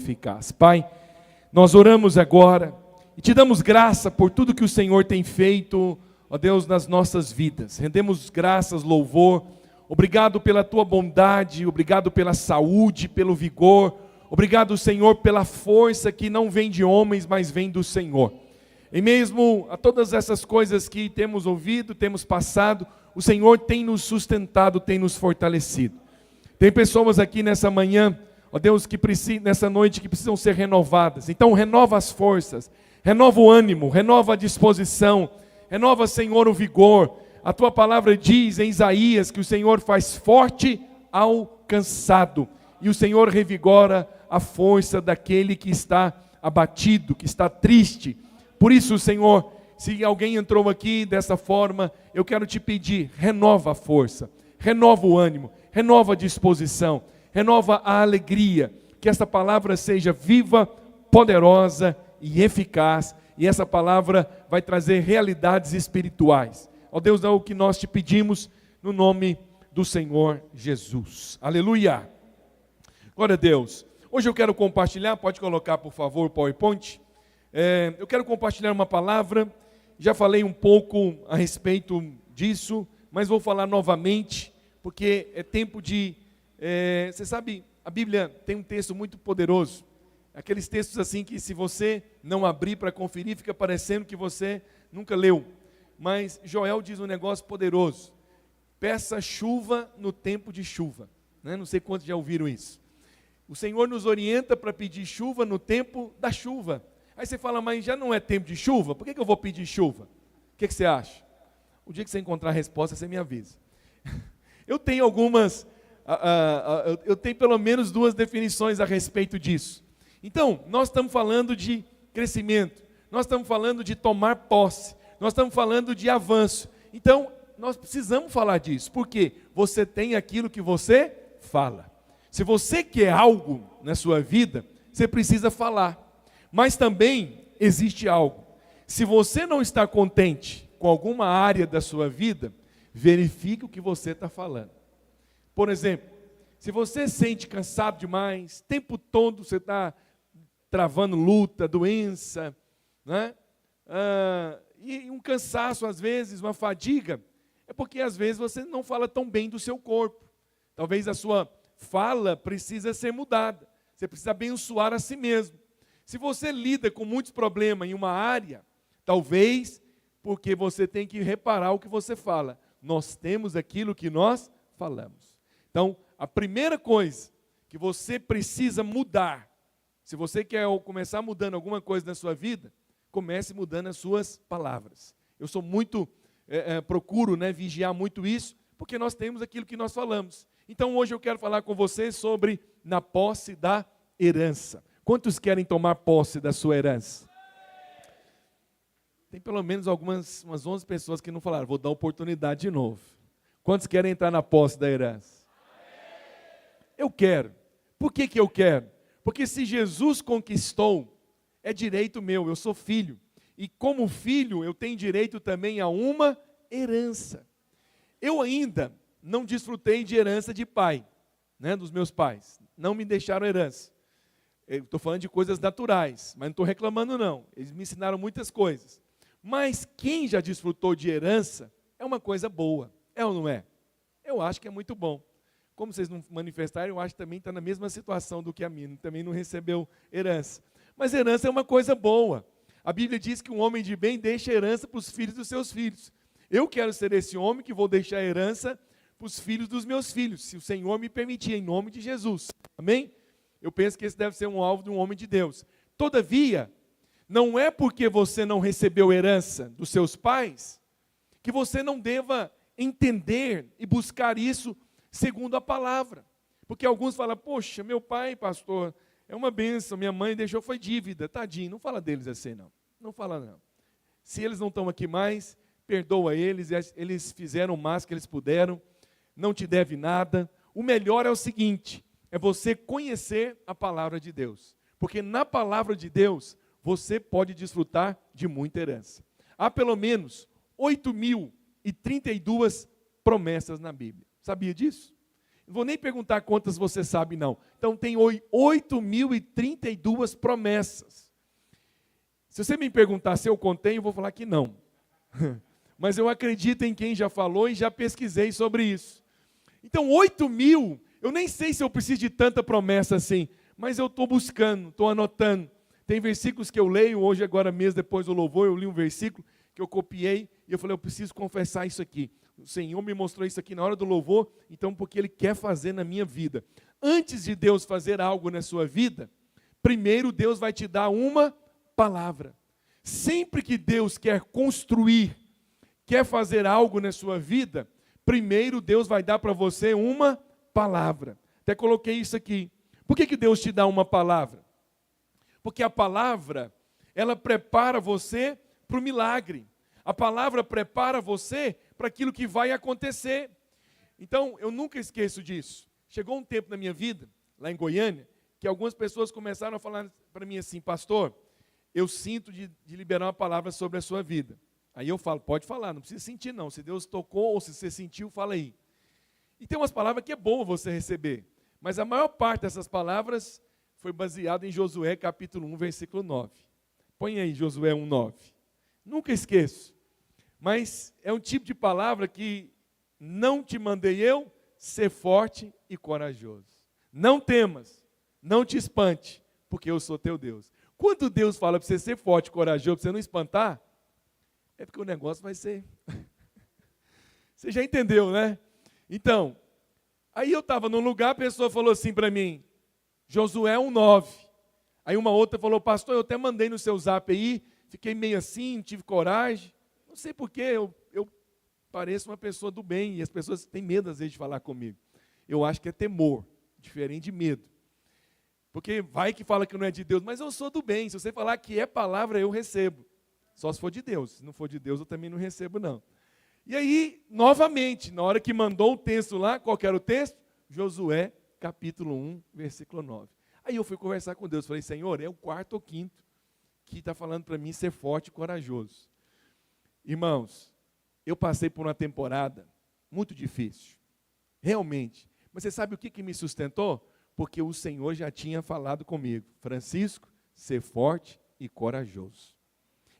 eficaz. Pai, nós oramos agora e te damos graça por tudo que o Senhor tem feito, ó Deus, nas nossas vidas. Rendemos graças, louvor. Obrigado pela tua bondade, obrigado pela saúde, pelo vigor. Obrigado, Senhor, pela força que não vem de homens, mas vem do Senhor. E mesmo a todas essas coisas que temos ouvido, temos passado, o Senhor tem nos sustentado, tem nos fortalecido. Tem pessoas aqui nessa manhã, ó Deus, nessa noite que precisam ser renovadas. Então renova as forças, renova o ânimo, renova a disposição, renova, Senhor, o vigor. A tua palavra diz em Isaías que o Senhor faz forte ao cansado, e o Senhor revigora a força daquele que está abatido, que está triste. Por isso, Senhor, se alguém entrou aqui dessa forma, eu quero te pedir, renova a força, renova o ânimo, renova a disposição, renova a alegria, que essa palavra seja viva, poderosa e eficaz, e essa palavra vai trazer realidades espirituais. Ó Deus, é o que nós te pedimos no nome do Senhor Jesus. Aleluia! Glória a Deus. Hoje eu quero compartilhar, pode colocar por favor o PowerPoint. Eu quero compartilhar uma palavra, já falei um pouco a respeito disso, mas vou falar novamente, porque é tempo de... você sabe, a Bíblia tem um texto muito poderoso, aqueles textos assim que se você não abrir para conferir, fica parecendo que você nunca leu. Mas Joel diz um negócio poderoso: peça chuva no tempo de chuva. Não sei quantos já ouviram isso. O Senhor nos orienta para pedir chuva no tempo da chuva. Aí você fala, mas já não é tempo de chuva? Por que eu vou pedir chuva? O que você acha? O dia que você encontrar a resposta, você me avisa. Eu tenho eu tenho pelo menos duas definições a respeito disso. Então, nós estamos falando de crescimento, nós estamos falando de tomar posse, nós estamos falando de avanço. Então, nós precisamos falar disso, porque você tem aquilo que você fala. Se você quer algo na sua vida, você precisa falar. Mas também existe algo. Se você não está contente com alguma área da sua vida, verifique o que você está falando. Por exemplo, se você sente cansado demais, o tempo todo você está travando luta, doença, né? E um cansaço às vezes, uma fadiga, é porque às vezes você não fala tão bem do seu corpo. Talvez a sua fala precisa ser mudada. Você precisa abençoar a si mesmo. Se você lida com muitos problemas em uma área, talvez porque você tem que reparar o que você fala. Nós temos aquilo que nós falamos. Então, a primeira coisa que você precisa mudar, se você quer começar mudando alguma coisa na sua vida, comece mudando as suas palavras. Eu sou muito, procuro vigiar muito isso, porque nós temos aquilo que nós falamos. Então hoje eu quero falar com você sobre na posse da herança. Quantos querem tomar posse da sua herança? Tem pelo menos umas 11 pessoas que não falaram, vou dar oportunidade de novo. Quantos querem entrar na posse da herança? Eu quero. Por que eu quero? Porque se Jesus conquistou, é direito meu, eu sou filho. E como filho, eu tenho direito também a uma herança. Eu ainda não desfrutei de herança de pai, dos meus pais. Não me deixaram herança. Eu estou falando de coisas naturais, mas não estou reclamando não. Eles me ensinaram muitas coisas. Mas quem já desfrutou de herança, é uma coisa boa. É ou não é? Eu acho que é muito bom. Como vocês não manifestaram, eu acho que também está na mesma situação do que a minha. Também não recebeu herança. Mas herança é uma coisa boa. A Bíblia diz que um homem de bem deixa herança para os filhos dos seus filhos. Eu quero ser esse homem que vou deixar herança para os filhos dos meus filhos, se o Senhor me permitir, em nome de Jesus. Amém? Eu penso que esse deve ser um alvo de um homem de Deus. Todavia, não é porque você não recebeu herança dos seus pais, que você não deva entender e buscar isso segundo a palavra. Porque alguns falam, poxa, meu pai, pastor, é uma bênção, minha mãe deixou, foi dívida. Tadinho, não fala deles assim não. Não fala não. Se eles não estão aqui mais, perdoa eles, eles fizeram o máximo que eles puderam, não te deve nada. O melhor é o seguinte, é você conhecer a palavra de Deus. Porque na palavra de Deus, você pode desfrutar de muita herança. Há pelo menos 8.032 promessas na Bíblia. Sabia disso? Não vou nem perguntar quantas você sabe, não. Então, tem 8.032 promessas. Se você me perguntar se eu contei, eu vou falar que não. Mas eu acredito em quem já falou e já pesquisei sobre isso. Então, 8.000, eu nem sei se eu preciso de tanta promessa assim, mas eu estou buscando, estou anotando. Tem versículos que eu leio, hoje agora mesmo, depois do louvor, eu li um versículo que eu copiei, e eu falei, eu preciso confessar isso aqui. O Senhor me mostrou isso aqui na hora do louvor, então porque Ele quer fazer na minha vida. Antes de Deus fazer algo na sua vida, primeiro Deus vai te dar uma palavra. Sempre que Deus quer construir, quer fazer algo na sua vida, primeiro Deus vai dar para você uma palavra. Até coloquei isso aqui. Por que Deus te dá uma palavra? Porque a palavra, ela prepara você para o milagre. A palavra prepara você para aquilo que vai acontecer. Então, eu nunca esqueço disso. Chegou um tempo na minha vida, lá em Goiânia, que algumas pessoas começaram a falar para mim assim, pastor, eu sinto de liberar uma palavra sobre a sua vida. Aí eu falo, pode falar, não precisa sentir não. Se Deus tocou ou se você sentiu, fala aí. E tem umas palavras que é bom você receber. Mas a maior parte dessas palavras foi baseada em Josué capítulo 1, versículo 9. Põe aí Josué 1, 9. Nunca esqueço. Mas é um tipo de palavra que não te mandei eu ser forte e corajoso. Não temas, não te espante, porque eu sou teu Deus. Quando Deus fala para você ser forte e corajoso, para você não espantar, é porque o negócio vai ser... Você já entendeu, né? Então, aí eu estava num lugar, a pessoa falou assim para mim, Josué 1,9. Aí uma outra falou, pastor, eu até mandei no seu zap aí, fiquei meio assim, não tive coragem. Não sei porquê, eu pareço uma pessoa do bem, e as pessoas têm medo às vezes de falar comigo. Eu acho que é temor, diferente de medo. Porque vai que fala que não é de Deus, mas eu sou do bem, se você falar que é palavra, eu recebo. Só se for de Deus, se não for de Deus, eu também não recebo não. E aí, novamente, na hora que mandou o texto lá, qual que era o texto? Josué, capítulo 1, versículo 9. Aí eu fui conversar com Deus, falei, Senhor, é o quarto ou quinto que está falando para mim ser forte e corajoso. Irmãos, eu passei por uma temporada muito difícil, realmente. Mas você sabe o que me sustentou? Porque o Senhor já tinha falado comigo. Francisco, ser forte e corajoso.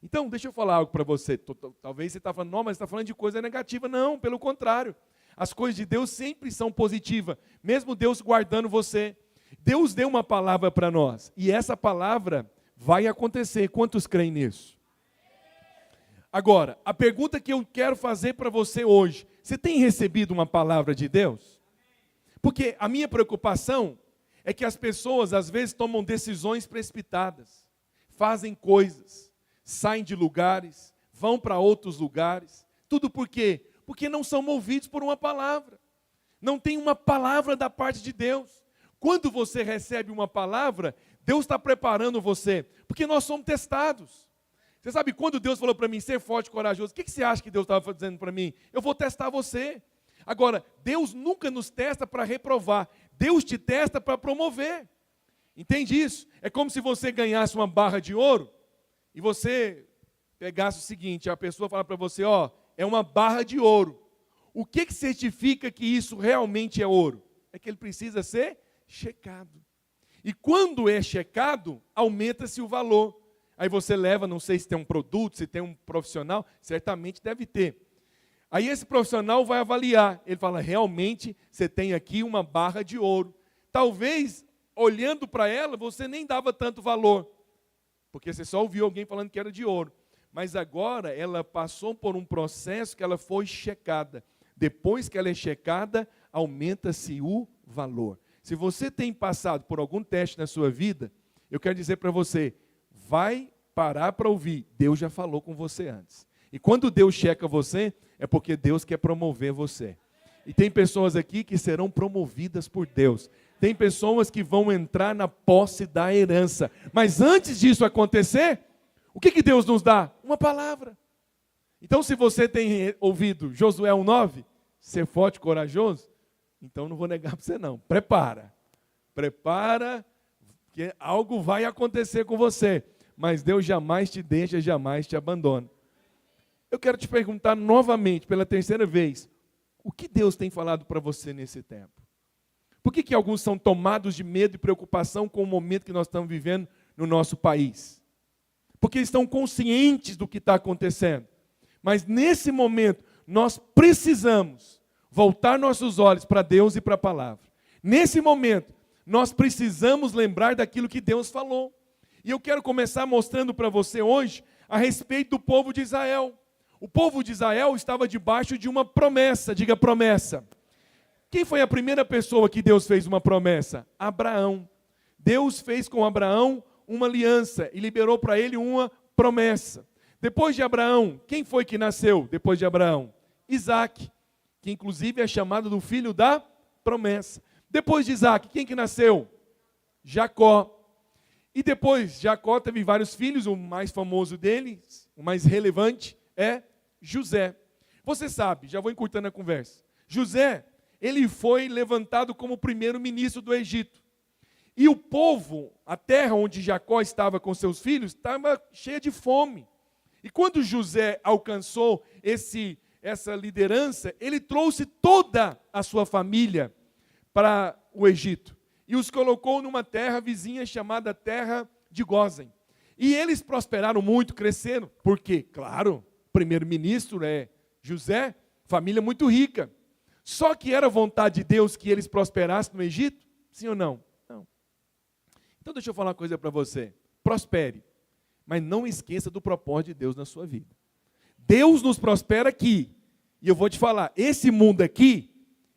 Então, deixa eu falar algo para você. Talvez você está falando, não, mas você está falando de coisa negativa. Não, pelo contrário. As coisas de Deus sempre são positivas, mesmo Deus guardando você. Deus deu uma palavra para nós, e essa palavra vai acontecer. Quantos creem nisso? Agora, a pergunta que eu quero fazer para você hoje, você tem recebido uma palavra de Deus? Porque a minha preocupação é que as pessoas às vezes tomam decisões precipitadas, fazem coisas, saem de lugares, vão para outros lugares, tudo por quê? Porque não são movidos por uma palavra, não tem uma palavra da parte de Deus. Quando você recebe uma palavra, Deus está preparando você, porque nós somos testados. Você sabe, quando Deus falou para mim, ser forte e corajoso, o que você acha que Deus estava dizendo para mim? Eu vou testar você. Agora, Deus nunca nos testa para reprovar, Deus te testa para promover. Entende isso? É como se você ganhasse uma barra de ouro, e você pegasse o seguinte, a pessoa fala para você, ó, é uma barra de ouro. O que certifica que isso realmente é ouro? É que ele precisa ser checado. E quando é checado, aumenta-se o valor. Aí você leva, não sei se tem um produto, se tem um profissional, certamente deve ter. Aí esse profissional vai avaliar, ele fala, realmente você tem aqui uma barra de ouro. Talvez, olhando para ela, você nem dava tanto valor, porque você só ouviu alguém falando que era de ouro. Mas agora ela passou por um processo que ela foi checada. Depois que ela é checada, aumenta-se o valor. Se você tem passado por algum teste na sua vida, eu quero dizer para você, vai parar para ouvir. Deus já falou com você antes. E quando Deus checa você, é porque Deus quer promover você. E tem pessoas aqui que serão promovidas por Deus. Tem pessoas que vão entrar na posse da herança. Mas antes disso acontecer, o que Deus nos dá? Uma palavra. Então, se você tem ouvido Josué 1,9, ser forte e corajoso, então não vou negar para você não. Prepara, que algo vai acontecer com você. Mas Deus jamais te deixa, jamais te abandona. Eu quero te perguntar novamente, pela terceira vez, o que Deus tem falado para você nesse tempo? Por que alguns são tomados de medo e preocupação com o momento que nós estamos vivendo no nosso país? Porque estão conscientes do que está acontecendo. Mas nesse momento, nós precisamos voltar nossos olhos para Deus e para a palavra. Nesse momento, nós precisamos lembrar daquilo que Deus falou. E eu quero começar mostrando para você hoje a respeito do povo de Israel. O povo de Israel estava debaixo de uma promessa, diga promessa. Quem foi a primeira pessoa que Deus fez uma promessa? Abraão. Deus fez com Abraão uma aliança e liberou para ele uma promessa. Depois de Abraão, quem foi que nasceu depois de Abraão? Isaac, que inclusive é chamado do filho da promessa. Depois de Isaac, quem que nasceu? Jacó. E depois, Jacó teve vários filhos, o mais famoso deles, o mais relevante, é José. Você sabe, já vou encurtando a conversa. José, ele foi levantado como primeiro-ministro do Egito. E o povo, a terra onde Jacó estava com seus filhos, estava cheia de fome. E quando José alcançou essa liderança, ele trouxe toda a sua família para o Egito. E os colocou numa terra vizinha chamada terra de Gósen. E eles prosperaram muito, cresceram. Por quê? Claro, primeiro-ministro é José, família muito rica. Só que era vontade de Deus que eles prosperassem no Egito? Sim ou não? Não. Então deixa eu falar uma coisa para você. Prospere, mas não esqueça do propósito de Deus na sua vida. Deus nos prospera aqui. E eu vou te falar, esse mundo aqui,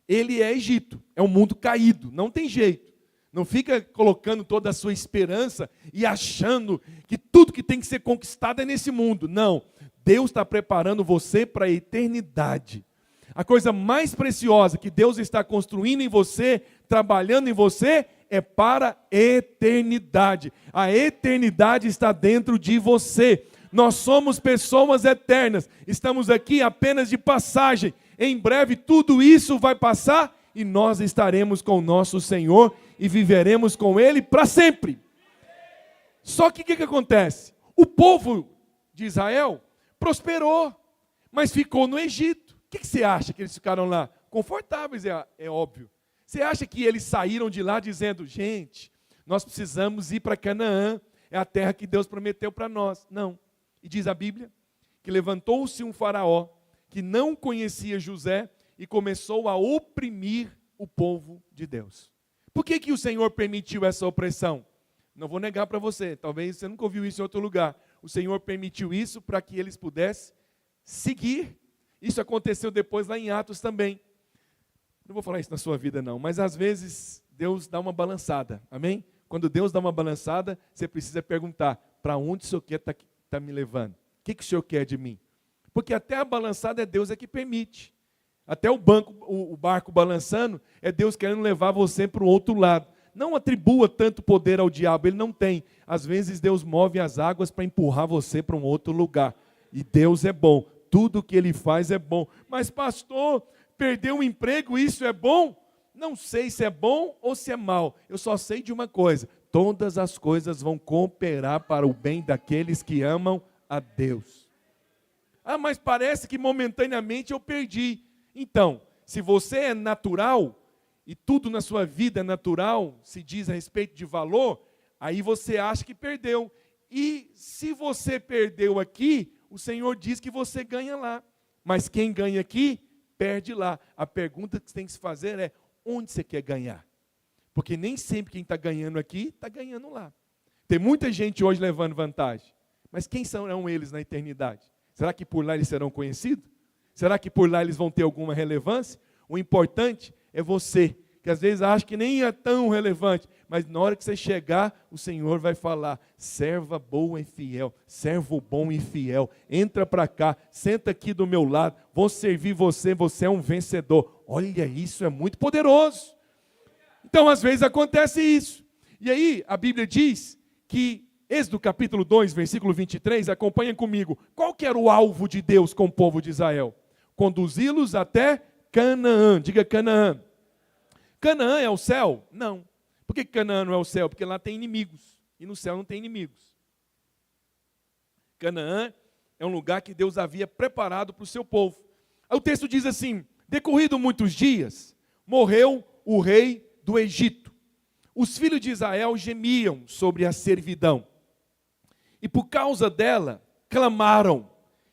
ele é Egito. É um mundo caído, não tem jeito. Não fica colocando toda a sua esperança e achando que tudo que tem que ser conquistado é nesse mundo. Não, Deus está preparando você para a eternidade. A coisa mais preciosa que Deus está construindo em você, trabalhando em você, é para a eternidade. A eternidade está dentro de você. Nós somos pessoas eternas. Estamos aqui apenas de passagem. Em breve tudo isso vai passar e nós estaremos com o nosso Senhor e viveremos com Ele para sempre. Só que o que acontece? O povo de Israel prosperou, mas ficou no Egito. O que você acha que eles ficaram lá? Confortáveis, é óbvio. Você acha que eles saíram de lá dizendo, gente, nós precisamos ir para Canaã, é a terra que Deus prometeu para nós? Não. E diz a Bíblia que levantou-se um faraó que não conhecia José e começou a oprimir o povo de Deus. Por que o Senhor permitiu essa opressão? Não vou negar para você, talvez você nunca ouviu isso em outro lugar. O Senhor permitiu isso para que eles pudessem seguir. Isso aconteceu depois lá em Atos também. Não vou falar isso na sua vida não, mas às vezes Deus dá uma balançada, amém? Quando Deus dá uma balançada, você precisa perguntar, para onde o Senhor quer tá me levando? O que o Senhor quer de mim? Porque até a balançada é Deus que permite. Até o barco balançando, é Deus querendo levar você para o outro lado. Não atribua tanto poder ao diabo, ele não tem. Às vezes Deus move as águas para empurrar você para um outro lugar. E Deus é bom, tudo que Ele faz é bom. Mas pastor, perder um emprego, isso é bom? Não sei se é bom ou se é mal. Eu só sei de uma coisa, todas as coisas vão cooperar para o bem daqueles que amam a Deus. Ah, mas parece que momentaneamente eu perdi. Então, se você é natural, e tudo na sua vida é natural, se diz a respeito de valor, aí você acha que perdeu. E se você perdeu aqui, o Senhor diz que você ganha lá. Mas quem ganha aqui, perde lá. A pergunta que você tem que se fazer é, onde você quer ganhar? Porque nem sempre quem está ganhando aqui, está ganhando lá. Tem muita gente hoje levando vantagem. Mas quem serão eles na eternidade? Será que por lá eles serão conhecidos? Será que por lá eles vão ter alguma relevância? O importante é você, que às vezes acha que nem é tão relevante, mas na hora que você chegar, o Senhor vai falar, serva boa e fiel, servo bom e fiel, entra para cá, senta aqui do meu lado, vou servir você, você é um vencedor. Olha, isso é muito poderoso. Então, às vezes acontece isso. E aí, a Bíblia diz que, Êxodo capítulo 2, versículo 23, acompanha comigo, qual que era o alvo de Deus com o povo de Israel? Conduzi-los até Canaã, diga Canaã. Canaã é o céu? Não. Por que Canaã não é o céu? Porque lá tem inimigos, e no céu não tem inimigos. Canaã é um lugar que Deus havia preparado para o seu povo. Aí o texto diz assim, decorrido muitos dias, morreu o rei do Egito. Os filhos de Israel gemiam sobre a servidão. E por causa dela, clamaram.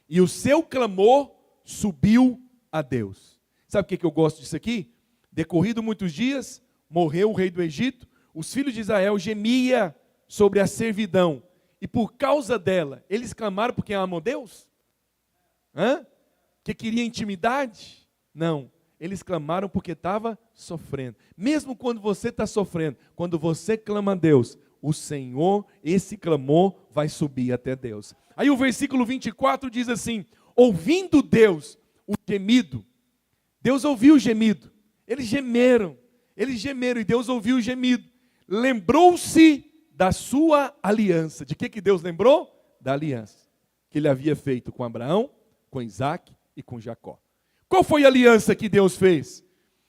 E o seu clamor subiu a Deus. Sabe o que eu gosto disso aqui? Decorrido muitos dias, morreu o rei do Egito. Os filhos de Israel gemiam sobre a servidão. E por causa dela, eles clamaram porque amam Deus? Que queria intimidade? Não. Eles clamaram porque estava sofrendo. Mesmo quando você está sofrendo, quando você clama a Deus, o Senhor, esse clamor vai subir até Deus. Aí o versículo 24 diz assim: ouvindo Deus o gemido, Deus ouviu o gemido. Eles gemeram e Deus ouviu o gemido. Lembrou-se da sua aliança. De que Deus lembrou? Da aliança que ele havia feito com Abraão, com Isaac e com Jacó. Qual foi a aliança que Deus fez?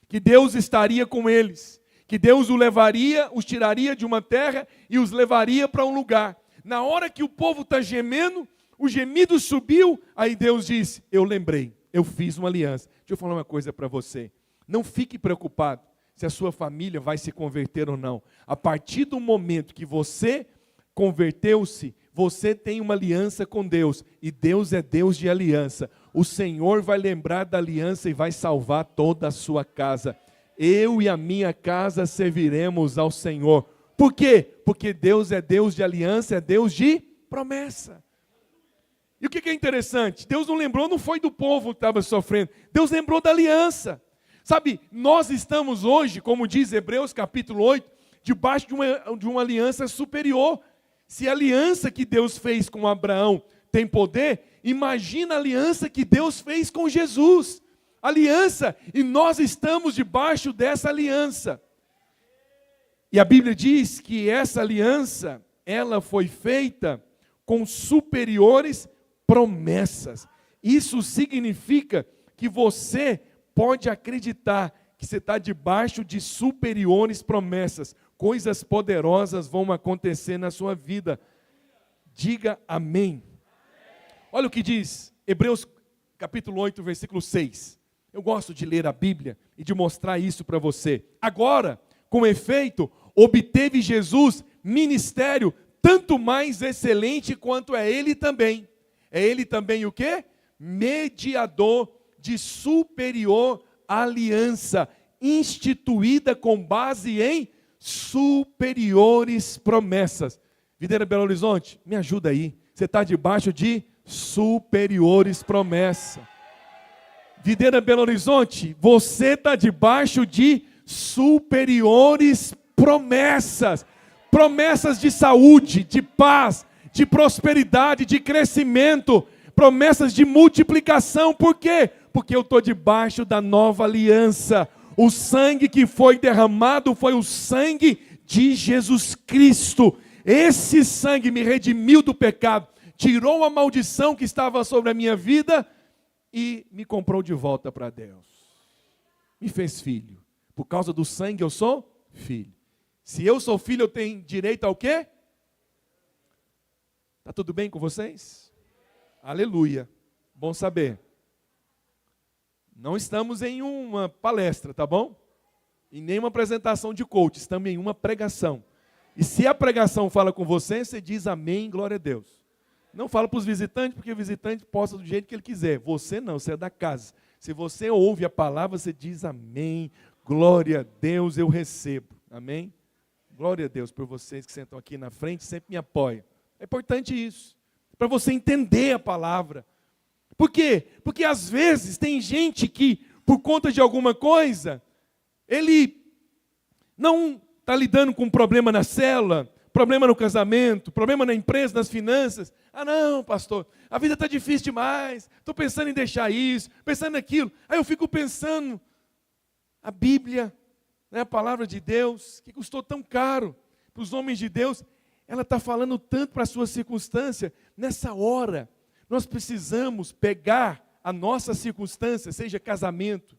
Que Deus estaria com eles, que Deus os tiraria de uma terra e os levaria para um lugar. Na hora que o povo está gemendo, o gemido subiu, aí Deus disse: eu lembrei, eu fiz uma aliança. Deixa eu falar uma coisa para você, não fique preocupado se a sua família vai se converter ou não. A partir do momento que você converteu-se, você tem uma aliança com Deus, e Deus é Deus de aliança. O Senhor vai lembrar da aliança e vai salvar toda a sua casa. Eu e a minha casa serviremos ao Senhor. Por quê? Porque Deus é Deus de aliança, é Deus de promessa. E o que é interessante? Deus não lembrou, não foi do povo que estava sofrendo. Deus lembrou da aliança. Sabe, nós estamos hoje, como diz Hebreus capítulo 8, debaixo de uma aliança superior. Se a aliança que Deus fez com Abraão tem poder, imagina a aliança que Deus fez com Jesus. Aliança, e nós estamos debaixo dessa aliança. E a Bíblia diz que essa aliança, ela foi feita com superiores promessas. Isso significa que você pode acreditar que você está debaixo de superiores promessas. Coisas poderosas vão acontecer na sua vida. Diga amém. Olha o que diz Hebreus capítulo 8, versículo 6. Eu gosto de ler a Bíblia e de mostrar isso para você. Agora, com efeito, obteve Jesus ministério tanto mais excelente quanto é ele também. É ele também o quê? Mediador de superior aliança, instituída com base em superiores promessas. Videira Belo Horizonte, me ajuda aí. Você está debaixo de superiores promessas. Videira Belo Horizonte, você está debaixo de superiores promessas. Promessas de saúde, de paz, de prosperidade, de crescimento. Promessas de multiplicação. Por quê? Porque eu estou debaixo da nova aliança. O sangue que foi derramado foi o sangue de Jesus Cristo. Esse sangue me redimiu do pecado, tirou a maldição que estava sobre a minha vida e me comprou de volta para Deus. Me fez filho. Por causa do sangue eu sou filho. Se eu sou filho, eu tenho direito ao quê? Está tudo bem com vocês? Aleluia. Bom saber. Não estamos em uma palestra, tá bom? Em nenhuma apresentação de coach, estamos em uma pregação. E se a pregação fala com você, você diz amém, glória a Deus. Não fala para os visitantes, porque o visitante posta do jeito que ele quiser. Você não, você é da casa. Se você ouve a palavra, você diz amém, glória a Deus, eu recebo. Amém? Glória a Deus por vocês que sentam aqui na frente, sempre me apoiam. É importante isso, para você entender a palavra. Por quê? Porque às vezes tem gente que, por conta de alguma coisa, ele não está lidando com um problema na célula, problema no casamento, problema na empresa, nas finanças. Ah não, pastor, a vida está difícil demais, estou pensando em deixar isso, pensando naquilo. Aí eu fico pensando, a Bíblia, né, a palavra de Deus, que custou tão caro para os homens de Deus, ela está falando tanto para a sua circunstância. Nessa hora, nós precisamos pegar a nossa circunstância, seja casamento,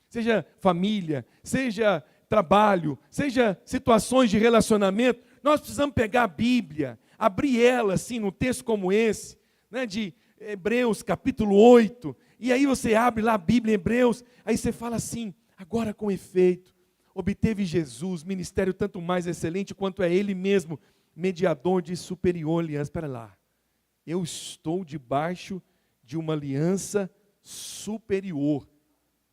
seja família, seja trabalho, seja situações de relacionamento. Nós precisamos pegar a Bíblia, abrir ela assim, num texto como esse, né, de Hebreus capítulo 8, e aí você abre lá a Bíblia em Hebreus, aí você fala assim, agora com efeito, obteve Jesus, ministério tanto mais excelente quanto é Ele mesmo, mediador de superior aliança. Espera lá, eu estou debaixo de uma aliança superior.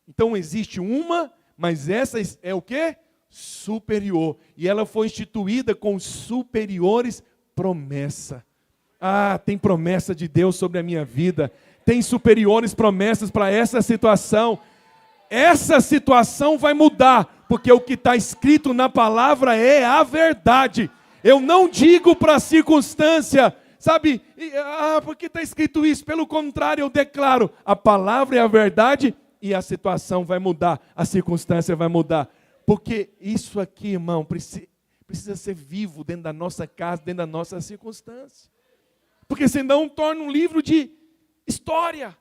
Então existe uma, mas essa é o quê? Superior. E ela foi instituída com superiores promessa. Ah, tem promessa de Deus sobre a minha vida. Tem superiores promessas para essa situação. Essa situação vai mudar, porque o que está escrito na palavra é a verdade. Eu não digo para a circunstância, sabe, porque está escrito isso. Pelo contrário, eu declaro, a palavra é a verdade e a situação vai mudar, a circunstância vai mudar. Porque isso aqui, irmão, precisa ser vivo dentro da nossa casa, dentro da nossa circunstância. Porque senão torna um livro de história.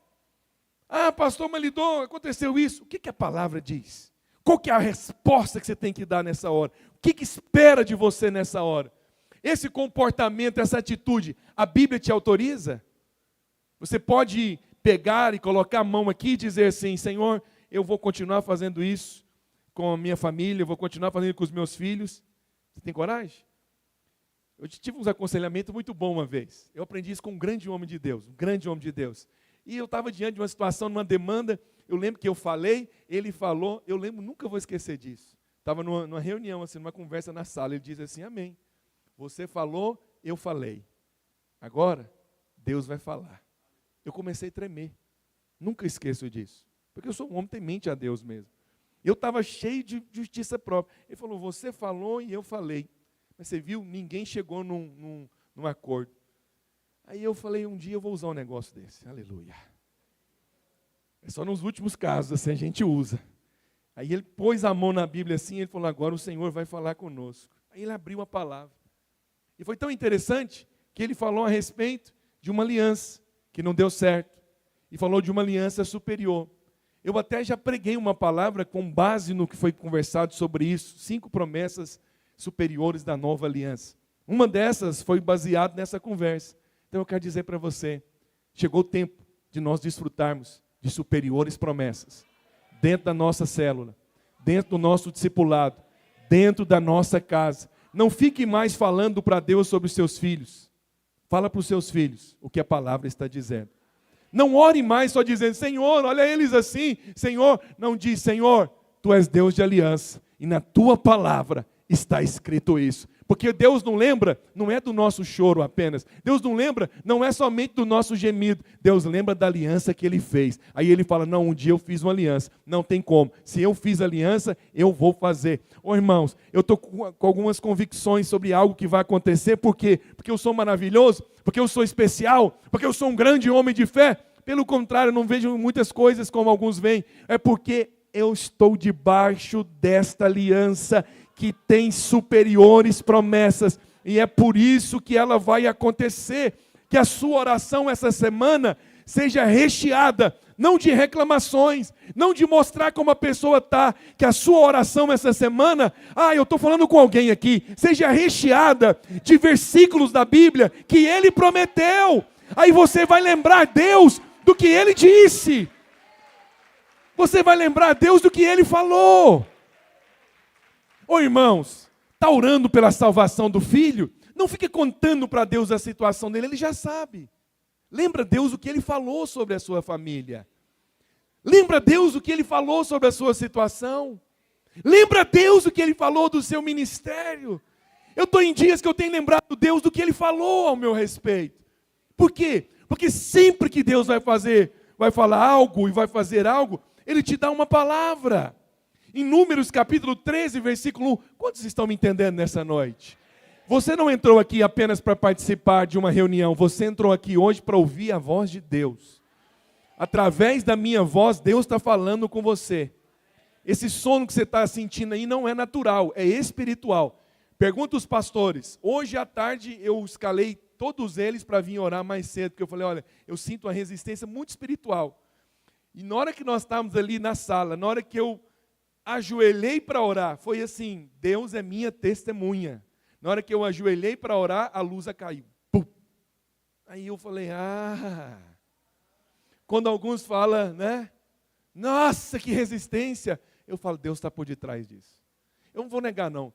Ah, pastor Melidon, aconteceu isso. O que a palavra diz? Qual que é a resposta que você tem que dar nessa hora? O que espera de você nessa hora? Esse comportamento, essa atitude, a Bíblia te autoriza? Você pode pegar e colocar a mão aqui e dizer assim, Senhor, eu vou continuar fazendo isso com a minha família, eu vou continuar fazendo com os meus filhos. Você tem coragem? Eu tive uns aconselhamentos muito bons uma vez. Eu aprendi isso com um grande homem de Deus, um grande homem de Deus. E eu estava diante de uma situação, numa demanda, eu lembro que eu falei, ele falou, eu lembro, nunca vou esquecer disso. Estava numa reunião, assim, numa conversa na sala, ele diz assim, amém. Você falou, eu falei. Agora, Deus vai falar. Eu comecei a tremer. Nunca esqueço disso. Porque eu sou um homem temente a Deus mesmo. Eu estava cheio de justiça própria. Ele falou, você falou e eu falei. Mas você viu, ninguém chegou num acordo. Aí eu falei, um dia eu vou usar um negócio desse. Aleluia. É só nos últimos casos, assim, a gente usa. Aí ele pôs a mão na Bíblia assim, ele falou, agora o Senhor vai falar conosco. Aí ele abriu a palavra. E foi tão interessante que ele falou a respeito de uma aliança que não deu certo. E falou de uma aliança superior. Eu até já preguei uma palavra com base no que foi conversado sobre isso. 5 promessas superiores da nova aliança. Uma dessas foi baseada nessa conversa. Então eu quero dizer para você, chegou o tempo de nós desfrutarmos de superiores promessas. Dentro da nossa célula, dentro do nosso discipulado, dentro da nossa casa. Não fique mais falando para Deus sobre os seus filhos. Fala para os seus filhos o que a palavra está dizendo. Não ore mais só dizendo, Senhor, olha eles assim. Senhor, não diz, Senhor, Tu és Deus de aliança. E na Tua palavra está escrito isso. Porque Deus não lembra, não é do nosso choro apenas. Deus não lembra, não é somente do nosso gemido. Deus lembra da aliança que Ele fez. Aí Ele fala, não, um dia eu fiz uma aliança. Não tem como. Se eu fiz aliança, eu vou fazer. Ô irmãos, eu estou com algumas convicções sobre algo que vai acontecer. Por quê? Porque eu sou maravilhoso? Porque eu sou especial? Porque eu sou um grande homem de fé? Pelo contrário, eu não vejo muitas coisas como alguns veem. É porque eu estou debaixo desta aliança que tem superiores promessas, e é por isso que ela vai acontecer, que a sua oração essa semana seja recheada, não de reclamações, não de mostrar como a pessoa está, que a sua oração essa semana, eu estou falando com alguém aqui, seja recheada de versículos da Bíblia que Ele prometeu, aí você vai lembrar Deus do que Ele disse, você vai lembrar Deus do que Ele falou. Ô irmãos, está orando pela salvação do filho? Não fique contando para Deus a situação dele, Ele já sabe. Lembra Deus o que Ele falou sobre a sua família. Lembra Deus o que Ele falou sobre a sua situação. Lembra Deus o que Ele falou do seu ministério. Eu estou em dias que eu tenho lembrado Deus do que Ele falou ao meu respeito. Por quê? Porque sempre que Deus vai falar algo e vai fazer algo, Ele te dá uma palavra. Em Números capítulo 13, versículo 1. Quantos estão me entendendo nessa noite? Você não entrou aqui apenas para participar de uma reunião. Você entrou aqui hoje para ouvir a voz de Deus. Através da minha voz, Deus está falando com você. Esse sono que você está sentindo aí não é natural, é espiritual. Pergunta os pastores. Hoje à tarde eu escalei todos eles para vir orar mais cedo. Porque eu falei, olha, eu sinto uma resistência muito espiritual. E na hora que nós estávamos ali na sala, na hora que eu ajoelhei para orar, foi assim, Deus é minha testemunha. Na hora que eu ajoelhei para orar, a luz caiu. Pum. Aí eu falei, quando alguns falam, né? Nossa, que resistência. Eu falo, Deus está por detrás disso. Eu não vou negar, não.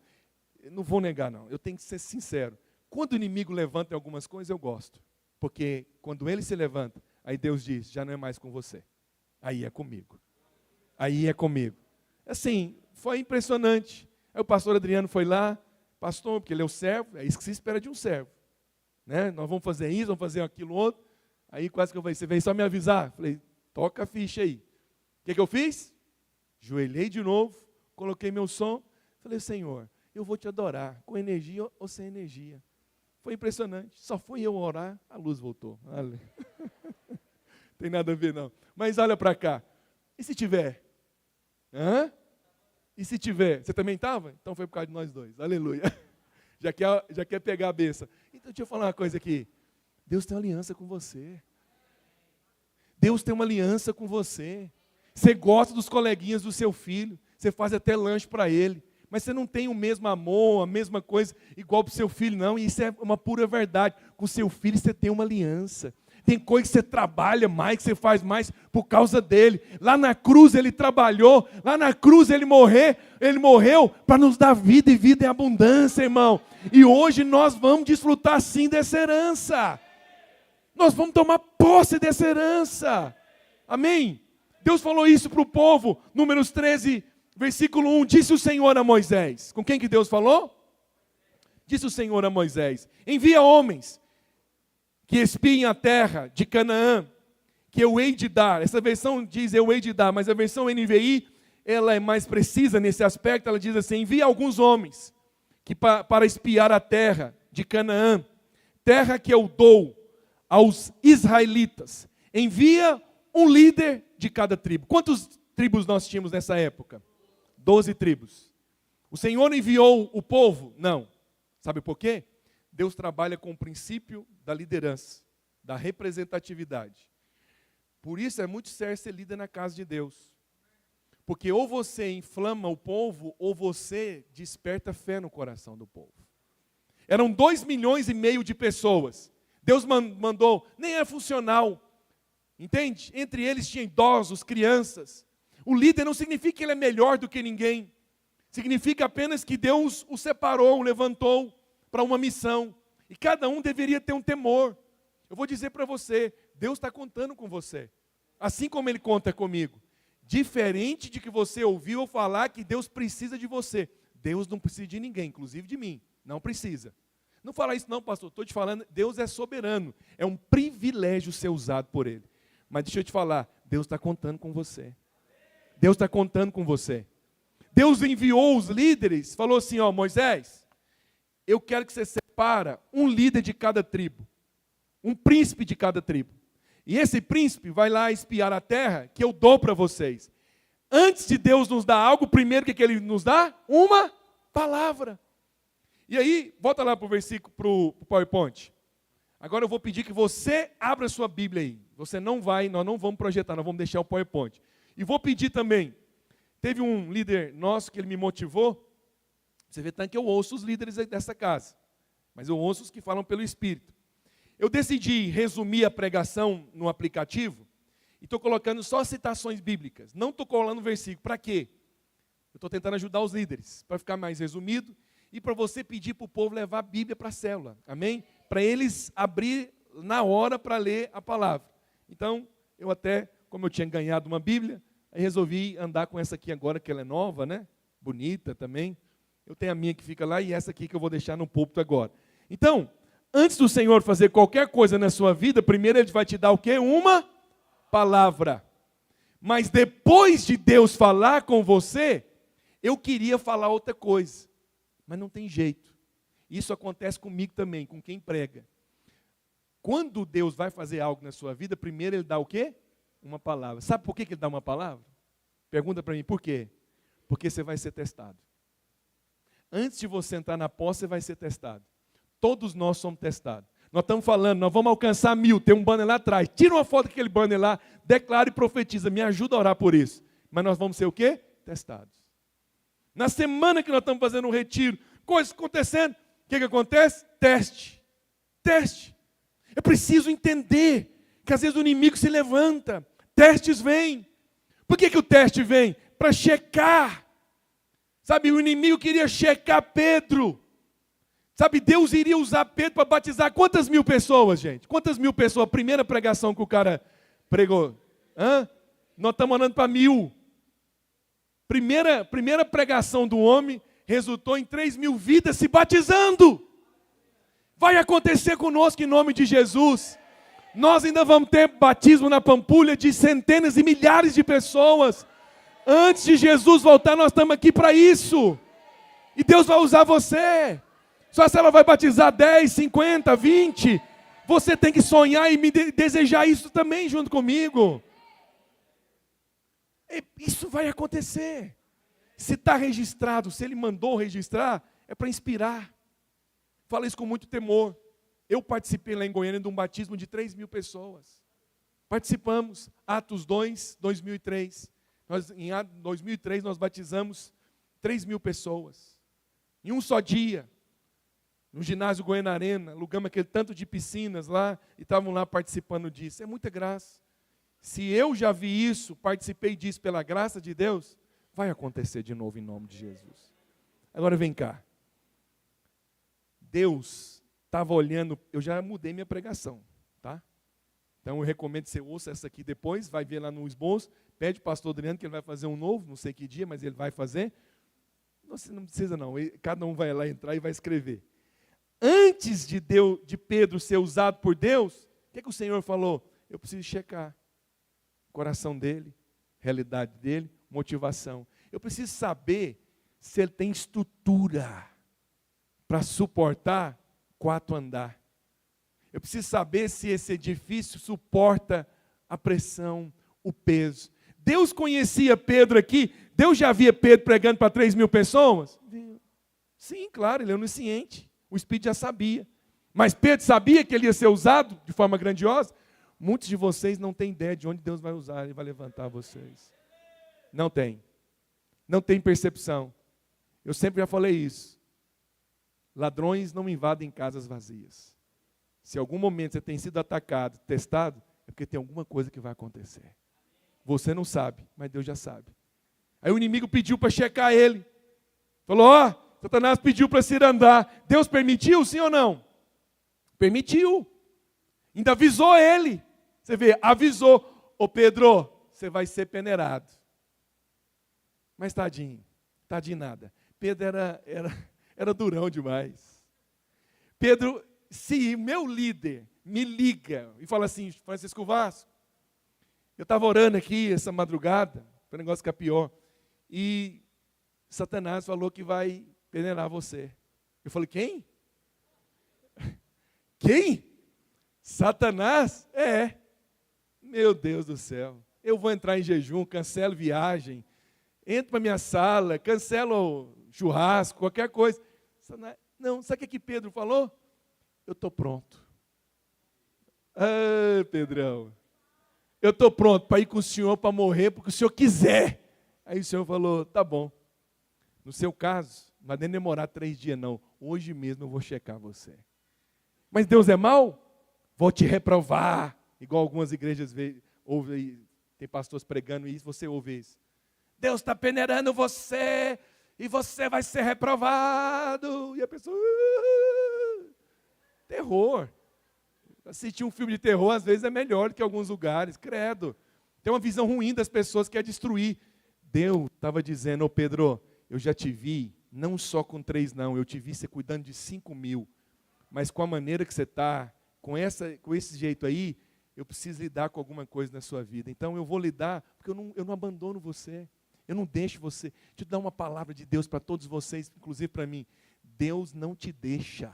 Eu não vou negar, não. Eu tenho que ser sincero. Quando o inimigo levanta em algumas coisas, eu gosto. Porque quando ele se levanta, aí Deus diz, já não é mais com você. Aí é comigo. Aí é comigo. Assim, foi impressionante. Aí o pastor Adriano foi lá, pastor, porque ele é o servo, é isso que se espera de um servo. Né? Nós vamos fazer isso, vamos fazer aquilo outro. Aí quase que eu falei, você vem só me avisar? Falei, toca a ficha aí. O que eu fiz? Joelhei de novo, coloquei meu som. Falei, Senhor, eu vou te adorar, com energia ou sem energia. Foi impressionante. Só fui eu orar, a luz voltou. Tem nada a ver, não. Mas olha para cá. E se tiver? Hã? E se tiver? Você também estava? Então foi por causa de nós dois. Aleluia. Já quer pegar a benção. Então deixa eu falar uma coisa aqui. Deus tem uma aliança com você. Deus tem uma aliança com você. Você gosta dos coleguinhas do seu filho. Você faz até lanche para ele. Mas você não tem o mesmo amor, a mesma coisa, igual para o seu filho, não. E isso é uma pura verdade. Com o seu filho você tem uma aliança. Tem coisa que você trabalha mais, que você faz mais por causa dele. Lá na cruz ele trabalhou, lá na cruz ele morreu para nos dar vida e vida em abundância, irmão. E hoje nós vamos desfrutar sim dessa herança. Nós vamos tomar posse dessa herança. Amém? Deus falou isso para o povo, Números 13, versículo 1. Disse o Senhor a Moisés. Com quem que Deus falou? Disse o Senhor a Moisés: envia homens que espiem a terra de Canaã, que eu hei de dar. Essa versão diz eu hei de dar, mas a versão NVI, ela é mais precisa nesse aspecto. Ela diz assim: envia alguns homens para espiar a terra de Canaã, terra que eu dou aos israelitas. Envia um líder de cada tribo. Quantas tribos nós tínhamos nessa época? 12 tribos. O Senhor enviou o povo? Não. Sabe por quê? Deus trabalha com o princípio da liderança, da representatividade. Por isso é muito sério ser líder na casa de Deus. Porque ou você inflama o povo, ou você desperta fé no coração do povo. Eram 2,5 milhões de pessoas. Deus mandou, nem é funcional. Entende? Entre eles tinha idosos, crianças. O líder não significa que ele é melhor do que ninguém. Significa apenas que Deus o separou, o levantou para uma missão. E cada um deveria ter um temor. Eu vou dizer para você, Deus está contando com você. Assim como Ele conta comigo. Diferente de que você ouviu falar que Deus precisa de você. Deus não precisa de ninguém, inclusive de mim. Não precisa. Não fala isso não, pastor. Estou te falando, Deus é soberano. É um privilégio ser usado por Ele. Mas deixa eu te falar, Deus está contando com você. Deus está contando com você. Deus enviou os líderes, falou assim, ó, Moisés, eu quero que você separa um líder de cada tribo. Um príncipe de cada tribo. E esse príncipe vai lá espiar a terra que eu dou para vocês. Antes de Deus nos dar algo, primeiro o que Ele nos dá? Uma palavra. E aí, volta lá para o versículo, para o PowerPoint. Agora eu vou pedir que você abra sua Bíblia aí. Você não vai, nós não vamos projetar, nós vamos deixar o PowerPoint. E vou pedir também, teve um líder nosso que ele me motivou. Você vê tanto que eu ouço os líderes dessa casa, mas eu ouço os que falam pelo Espírito. Eu decidi resumir a pregação no aplicativo e estou colocando só citações bíblicas. Não estou colando versículo. Para quê? Eu estou tentando ajudar os líderes, para ficar mais resumido e para você pedir para o povo levar a Bíblia para a célula. Amém? Para eles abrir na hora para ler a palavra. Então, eu até, como eu tinha ganhado uma Bíblia, aí resolvi andar com essa aqui agora, que ela é nova, né? Bonita também. Eu tenho a minha que fica lá e essa aqui que eu vou deixar no púlpito agora. Então, antes do Senhor fazer qualquer coisa na sua vida, primeiro Ele vai te dar o quê? Uma palavra. Mas depois de Deus falar com você, eu queria falar outra coisa. Mas não tem jeito. Isso acontece comigo também, com quem prega. Quando Deus vai fazer algo na sua vida, primeiro Ele dá o quê? Uma palavra. Sabe por que Ele dá uma palavra? Pergunta para mim, por quê? Porque você vai ser testado. Antes de você entrar na posse, você vai ser testado. Todos nós somos testados. Nós estamos falando, nós vamos alcançar 1000, tem um banner lá atrás. Tira uma foto daquele banner lá, declara e profetiza, me ajuda a orar por isso. Mas nós vamos ser o quê? Testados. Na semana que nós estamos fazendo um retiro, coisas acontecendo, o que acontece? Teste. Teste. É preciso entender que às vezes o inimigo se levanta, testes vêm. Por que o teste vem? Para checar Sabe, o inimigo queria checar Pedro. Sabe, Deus iria usar Pedro para batizar quantas mil pessoas, gente? Quantas mil pessoas? A primeira pregação que o cara pregou. Nós estamos andando para 1000. Primeira pregação do homem resultou em 3.000 vidas se batizando. Vai acontecer conosco em nome de Jesus. Nós ainda vamos ter batismo na Pampulha de centenas e milhares de pessoas. Antes de Jesus voltar, nós estamos aqui para isso. E Deus vai usar você. Só se ela vai batizar 10, 50, 20. Você tem que sonhar e me desejar isso também junto comigo. Isso vai acontecer. Se está registrado, se Ele mandou registrar, é para inspirar. Fala isso com muito temor. Eu participei lá em Goiânia de um batismo de 3.000 pessoas. Participamos, Atos 2, 2003. Em 2003 nós batizamos 3.000 pessoas. Em um só dia. No ginásio Goiânia Arena, alugamos aquele tanto de piscinas lá e estavam lá participando disso. É muita graça. Se eu já vi isso, participei disso pela graça de Deus, vai acontecer de novo em nome de Jesus. Agora vem cá. Deus estava olhando, eu já mudei minha pregação, tá? Então eu recomendo que você ouça essa aqui depois, vai ver lá no esboço, pede o pastor Adriano que ele vai fazer um novo, não sei que dia, mas ele vai fazer. Você não precisa não, cada um vai lá entrar e vai escrever. Antes de Pedro ser usado por Deus, o que o Senhor falou? Eu preciso checar o coração dele, realidade dele, motivação. Eu preciso saber se ele tem estrutura para suportar 4 andar. Eu preciso saber se esse edifício suporta a pressão, o peso. Deus conhecia Pedro aqui? Deus já via Pedro pregando para 3.000 pessoas? Sim, claro, ele é onisciente. O Espírito já sabia. Mas Pedro sabia que ele ia ser usado de forma grandiosa? Muitos de vocês não têm ideia de onde Deus vai usar, Ele vai levantar vocês. Não tem. Não tem percepção. Eu sempre já falei isso. Ladrões não invadem casas vazias. Se em algum momento você tem sido atacado, testado, é porque tem alguma coisa que vai acontecer. Você não sabe, mas Deus já sabe. Aí o inimigo pediu para checar ele. Falou, Satanás pediu para se ir andar. Deus permitiu, sim ou não? Permitiu. Ainda avisou ele. Você vê, avisou. Ô Pedro, você vai ser peneirado. Mas tadinho nada. Pedro era durão demais. Pedro, se meu líder me liga e fala assim, Francisco Vasco, eu estava orando aqui essa madrugada, para o negócio ficar pior, e Satanás falou que vai peneirar você. Eu falei, quem? Quem? Satanás? Meu Deus do céu. Eu vou entrar em jejum, cancelo viagem, entro para minha sala, cancelo churrasco, qualquer coisa. Não, sabe o que Pedro falou? Eu estou pronto. Pedrão, eu estou pronto para ir com o senhor para morrer, porque o senhor quiser. Aí o senhor falou, tá bom. No seu caso, não vai nem demorar 3 dias não. Hoje mesmo eu vou checar você. Mas Deus é mau? Vou te reprovar. Igual algumas igrejas ouvem, tem pastores pregando isso, você ouve isso. Deus está peneirando você, e você vai ser reprovado. E a pessoa... terror. Assistir um filme de terror, às vezes, é melhor do que alguns lugares, credo. Tem uma visão ruim das pessoas que quer destruir. Deus estava dizendo, ô Pedro, eu já te vi, não só com 3 não, eu te vi você cuidando de 5.000. Mas com a maneira que você está, com esse jeito aí, eu preciso lidar com alguma coisa na sua vida. Então eu vou lidar, porque eu não abandono você. Eu não deixo você. Deixa eu te dar uma palavra de Deus para todos vocês, inclusive para mim. Deus não te deixa.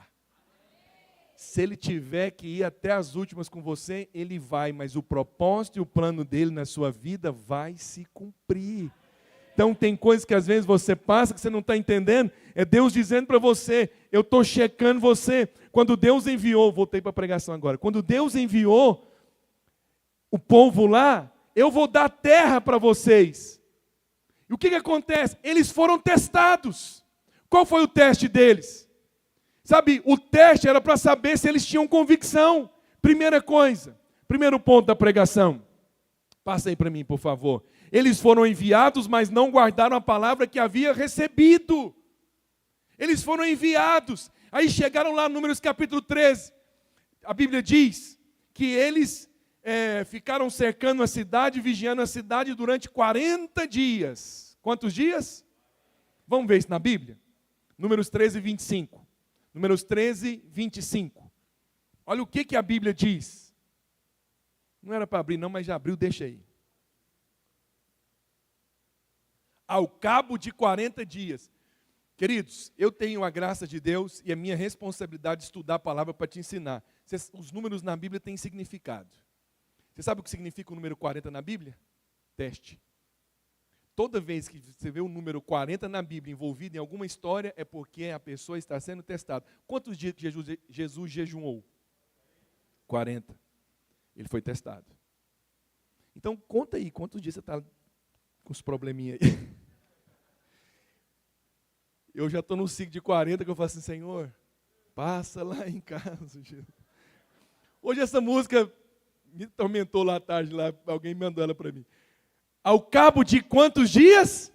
Se Ele tiver que ir até as últimas com você, Ele vai. Mas o propósito e o plano dEle na sua vida vai se cumprir. Então tem coisas que às vezes você passa que você não está entendendo. É Deus dizendo para você, eu estou checando você. Quando Deus enviou, voltei para a pregação agora. Quando Deus enviou o povo lá, eu vou dar terra para vocês. E o que acontece? Eles foram testados. Qual foi o teste deles? Sabe, o teste era para saber se eles tinham convicção. Primeira coisa, primeiro ponto da pregação. Passa aí para mim, por favor. Eles foram enviados, mas não guardaram a palavra que havia recebido. Eles foram enviados. Aí chegaram lá, Números capítulo 13. A Bíblia diz que eles ficaram cercando a cidade, vigiando a cidade durante 40 dias. Quantos dias? Vamos ver isso na Bíblia? Números 13, 25. Números 13, 25. Olha o que a Bíblia diz. Não era para abrir não, mas já abriu, deixa aí. Ao cabo de 40 dias. Queridos, eu tenho a graça de Deus e a minha responsabilidade de estudar a palavra para te ensinar. Os números na Bíblia têm significado. Você sabe o que significa o número 40 na Bíblia? Teste. Toda vez que você vê o número 40 na Bíblia envolvido em alguma história, é porque a pessoa está sendo testada. Quantos dias que Jesus jejuou? 40. Ele foi testado. Então, conta aí, quantos dias você está com os probleminha aí? Eu já estou no ciclo de 40, que eu falo assim, Senhor, passa lá em casa. Jesus. Hoje essa música me atormentou lá à tarde, lá, alguém mandou ela para mim. Ao cabo de quantos dias?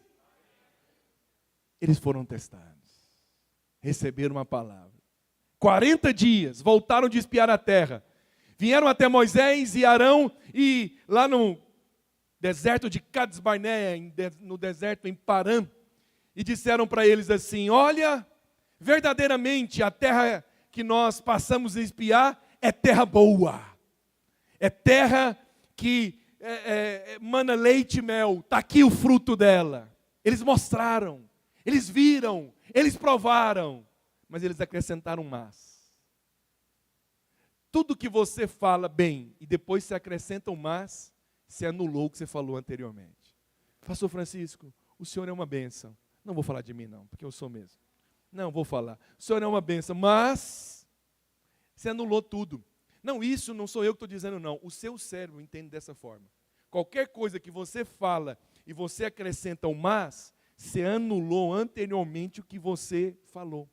Eles foram testados. Receberam uma palavra. 40 dias, voltaram de espiar a terra. Vieram até Moisés e Arão, e lá no deserto de Cades Barneia, no deserto em Parã, e disseram para eles assim, olha, verdadeiramente a terra que nós passamos a espiar é terra boa. É terra que mana leite e mel, está aqui o fruto dela. Eles mostraram, eles viram, eles provaram, mas eles acrescentaram mas. Tudo que você fala bem e depois se acrescenta um mas, se anulou o que você falou anteriormente. Pastor Francisco, o senhor é uma bênção. Não vou falar de mim não, porque eu sou mesmo. Não, vou falar. O senhor é uma bênção, mas você anulou tudo. Não, isso não sou eu que estou dizendo não. O seu cérebro entende dessa forma. Qualquer coisa que você fala e você acrescenta um mas, você anulou anteriormente o que você falou.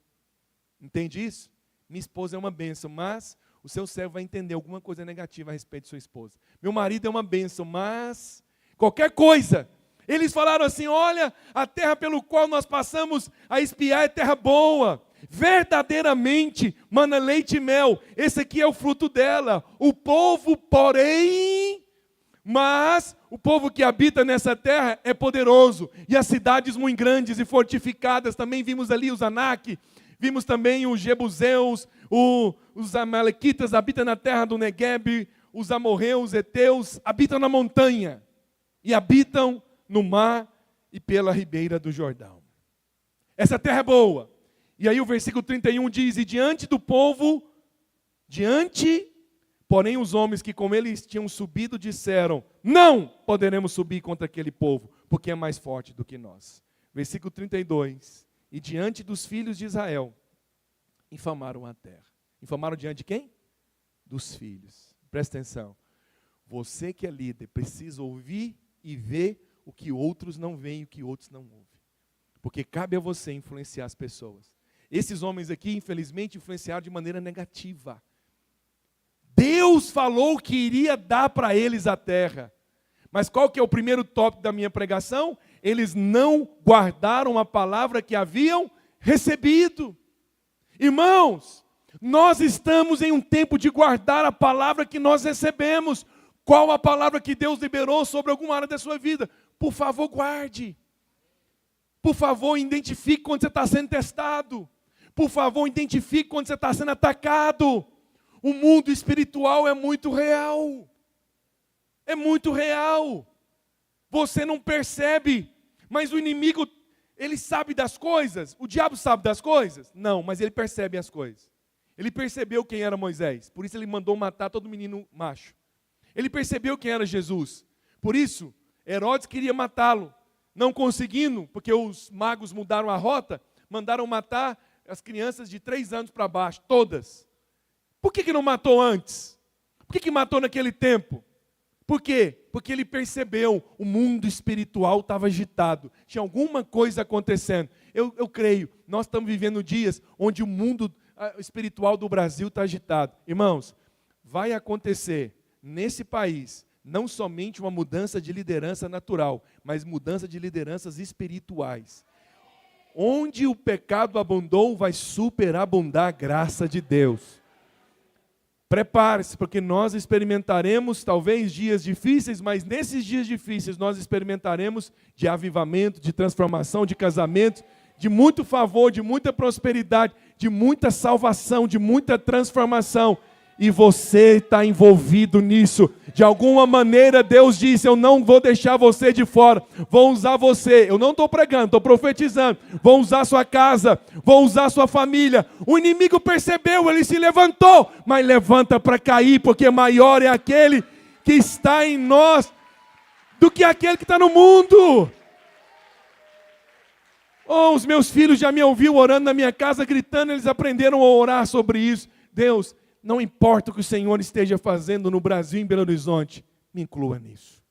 Entende isso? Minha esposa é uma bênção, mas o seu cérebro vai entender alguma coisa negativa a respeito de sua esposa. Meu marido é uma bênção, mas qualquer coisa. Eles falaram assim, olha, a terra pelo qual nós passamos a espiar é terra boa. Verdadeiramente, mana leite e mel. Esse aqui é o fruto dela. O povo, porém, mas o povo que habita nessa terra é poderoso. E as cidades muito grandes e fortificadas, também vimos ali os Anak, vimos também os Jebuseus, os Amalequitas habitam na terra do Negueb, os amorreus, os heteus, habitam na montanha e habitam no mar e pela ribeira do Jordão. Essa terra é boa. E aí o versículo 31 diz, e diante do povo, porém os homens que com eles tinham subido disseram, não poderemos subir contra aquele povo, porque é mais forte do que nós. Versículo 32, e diante dos filhos de Israel, infamaram a terra. Infamaram diante de quem? Dos filhos. Presta atenção. Você que é líder precisa ouvir e ver o que outros não veem e o que outros não ouvem. Porque cabe a você influenciar as pessoas. Esses homens aqui, infelizmente, influenciaram de maneira negativa. Deus falou que iria dar para eles a terra. Mas qual que é o primeiro tópico da minha pregação? Eles não guardaram a palavra que haviam recebido. Irmãos, nós estamos em um tempo de guardar a palavra que nós recebemos. Qual a palavra que Deus liberou sobre alguma área da sua vida? Por favor, guarde. Por favor, identifique quando você está sendo testado. Por favor, identifique quando você está sendo atacado. O mundo espiritual é muito real. É muito real. Você não percebe, mas o inimigo, ele sabe das coisas. O diabo sabe das coisas? Não, mas ele percebe as coisas. Ele percebeu quem era Moisés, por isso ele mandou matar todo menino macho. Ele percebeu quem era Jesus, por isso Herodes queria matá-lo. Não conseguindo, porque os magos mudaram a rota, mandaram matar as crianças de 3 anos para baixo, todas. Por que não matou antes? Por que matou naquele tempo? Por quê? Porque ele percebeu, o mundo espiritual estava agitado, tinha alguma coisa acontecendo. Eu creio, nós estamos vivendo dias onde o mundo espiritual do Brasil está agitado. Irmãos, vai acontecer nesse país, não somente uma mudança de liderança natural, mas mudança de lideranças espirituais. Onde o pecado abundou, vai superabundar a graça de Deus. Prepare-se, porque nós experimentaremos talvez dias difíceis, mas nesses dias difíceis nós experimentaremos de avivamento, de transformação, de casamento, de muito favor, de muita prosperidade, de muita salvação, de muita transformação. E você está envolvido nisso. De alguma maneira Deus disse, eu não vou deixar você de fora, vou usar você. Eu não estou pregando, estou profetizando. Vou usar sua casa, vou usar sua família. O inimigo percebeu, ele se levantou, mas levanta para cair, porque maior é aquele que está em nós do que aquele que está no mundo. Oh, os meus filhos já me ouviram orando na minha casa, gritando, eles aprenderam a orar sobre isso. Deus, não importa o que o Senhor esteja fazendo no Brasil, em Belo Horizonte, me inclua nisso.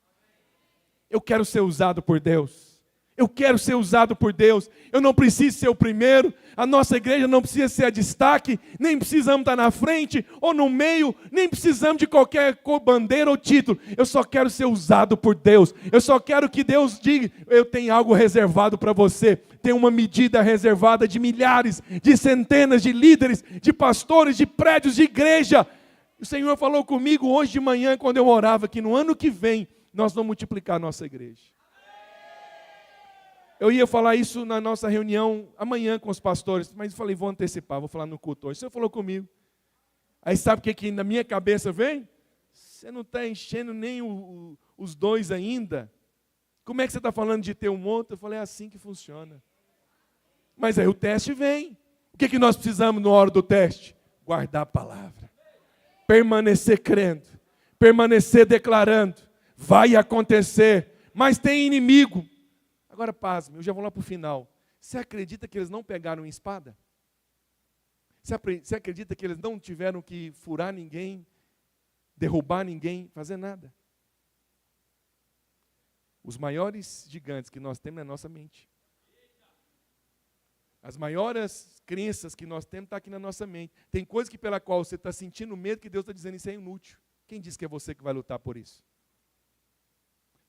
Eu quero ser usado por Deus. Eu quero ser usado por Deus. Eu não preciso ser o primeiro. A nossa igreja não precisa ser a destaque. Nem precisamos estar na frente ou no meio. Nem precisamos de qualquer bandeira ou título. Eu só quero ser usado por Deus. Eu só quero que Deus diga, eu tenho algo reservado para você. Tem uma medida reservada de milhares, de centenas de líderes, de pastores, de prédios, de igreja. O Senhor falou comigo hoje de manhã, quando eu orava, que no ano que vem, nós vamos multiplicar a nossa igreja. Eu ia falar isso na nossa reunião amanhã com os pastores, mas eu falei, vou antecipar, vou falar no culto hoje. O Senhor falou comigo. Aí sabe o que na minha cabeça vem? Você não está enchendo nem os dois ainda. Como é que você está falando de ter um outro? Eu falei, é assim que funciona. Mas aí o teste vem. O que nós precisamos na hora do teste? Guardar a palavra. Permanecer crendo. Permanecer declarando. Vai acontecer. Mas tem inimigo. Agora, pasme, eu já vou lá para o final. Você acredita que eles não pegaram em espada? Você acredita que eles não tiveram que furar ninguém, derrubar ninguém, fazer nada? Os maiores gigantes que nós temos na nossa mente. As maiores crenças que nós temos estão aqui na nossa mente. Tem coisa que pela qual você está sentindo medo que Deus está dizendo isso é inútil. Quem disse que é você que vai lutar por isso?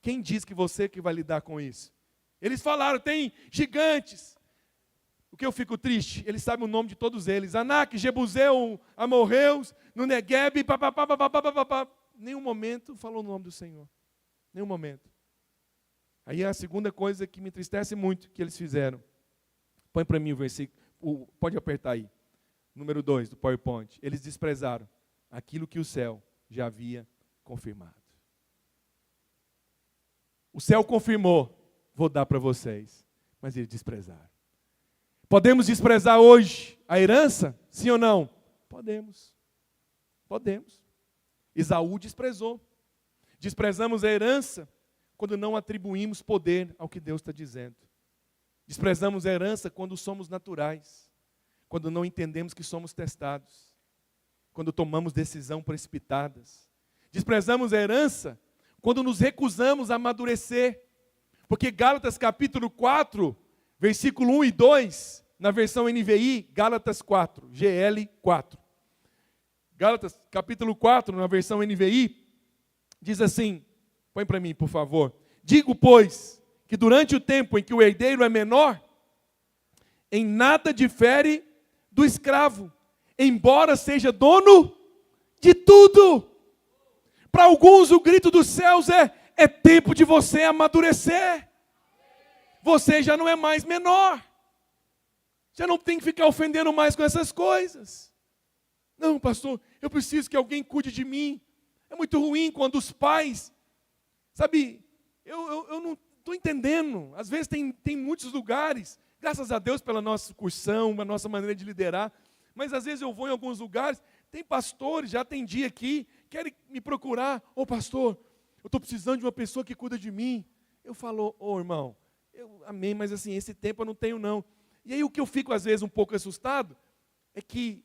Quem disse que você que vai lidar com isso? Eles falaram, tem gigantes. O que eu fico triste? Eles sabem o nome de todos eles. Anak, Jebuseu, Amorreus, no Negueb, papapá. Nenhum momento falou o nome do Senhor. Nenhum momento. Aí a segunda coisa que me entristece muito que eles fizeram. Põe para mim o versículo, pode apertar aí. Número 2 do PowerPoint. Eles desprezaram aquilo que o céu já havia confirmado. O céu confirmou. Vou dar para vocês. Mas eles desprezaram. Podemos desprezar hoje a herança? Sim ou não? Podemos. Podemos. Esaú desprezou. Desprezamos a herança quando não atribuímos poder ao que Deus está dizendo. Desprezamos a herança quando somos naturais. Quando não entendemos que somos testados. Quando tomamos decisões precipitadas. Desprezamos a herança quando nos recusamos a amadurecer. Porque Gálatas capítulo 4, versículo 1 e 2, na versão NVI, Gálatas 4, GL 4. Gálatas capítulo 4, na versão NVI, diz assim, põe para mim, por favor. Digo, pois, que durante o tempo em que o herdeiro é menor, em nada difere do escravo, embora seja dono de tudo. Para alguns o grito dos céus é tempo de você amadurecer. Você já não é mais menor. Já não tem que ficar ofendendo mais com essas coisas. Não, pastor, eu preciso que alguém cuide de mim. É muito ruim quando os pais, sabe, eu não estou entendendo. Às vezes tem muitos lugares, graças a Deus pela nossa cursão, a nossa maneira de liderar, mas às vezes eu vou em alguns lugares, tem pastores, já atendi aqui, querem me procurar. Ô pastor, eu estou precisando de uma pessoa que cuida de mim. Eu falo, irmão, amém, mas assim, esse tempo eu não tenho não. E aí o que eu fico às vezes um pouco assustado, é que,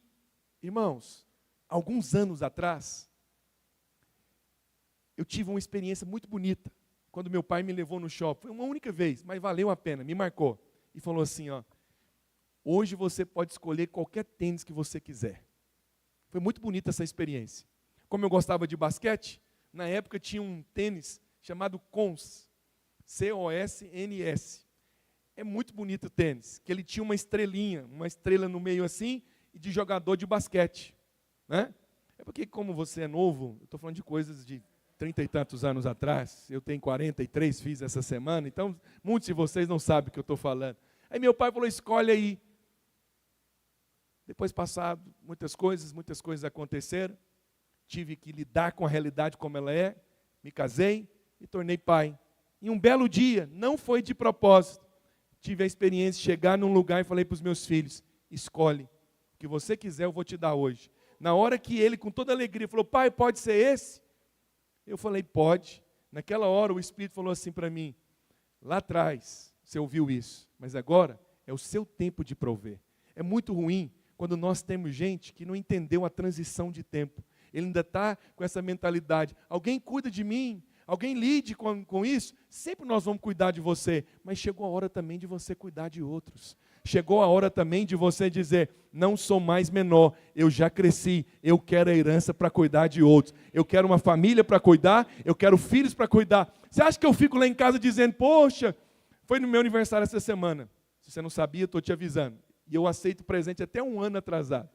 irmãos, alguns anos atrás, eu tive uma experiência muito bonita, quando meu pai me levou no shopping. Foi uma única vez, mas valeu a pena, me marcou. E falou assim, hoje você pode escolher qualquer tênis que você quiser. Foi muito bonita essa experiência. Como eu gostava de basquete, Na época tinha um tênis chamado Cons, C-O-S-N-S. É muito bonito o tênis, que ele tinha uma estrelinha, uma estrela no meio assim, e de jogador de basquete. Né? É porque, como você é novo, eu estou falando de coisas de 30 e tantos anos atrás, eu tenho 43, fiz essa semana, então muitos de vocês não sabem o que eu estou falando. Aí meu pai falou, escolhe aí. Depois passado, muitas coisas aconteceram, tive que lidar com a realidade como ela é, me casei e tornei pai. E um belo dia, não foi de propósito, tive a experiência de chegar num lugar e falei para os meus filhos, escolhe, o que você quiser eu vou te dar hoje. Na hora que ele, com toda alegria, falou, pai, pode ser esse? Eu falei, pode. Naquela hora o Espírito falou assim para mim, lá atrás você ouviu isso, mas agora é o seu tempo de prover. É muito ruim quando nós temos gente que não entendeu a transição de tempo. Ele ainda está com essa mentalidade, alguém cuida de mim, alguém lide com isso, sempre nós vamos cuidar de você, mas chegou a hora também de você cuidar de outros. Chegou a hora também de você dizer, não sou mais menor, eu já cresci, eu quero a herança para cuidar de outros. Eu quero uma família para cuidar, eu quero filhos para cuidar. Você acha que eu fico lá em casa dizendo, poxa, foi no meu aniversário essa semana. Se você não sabia, estou te avisando. E eu aceito presente até um ano atrasado.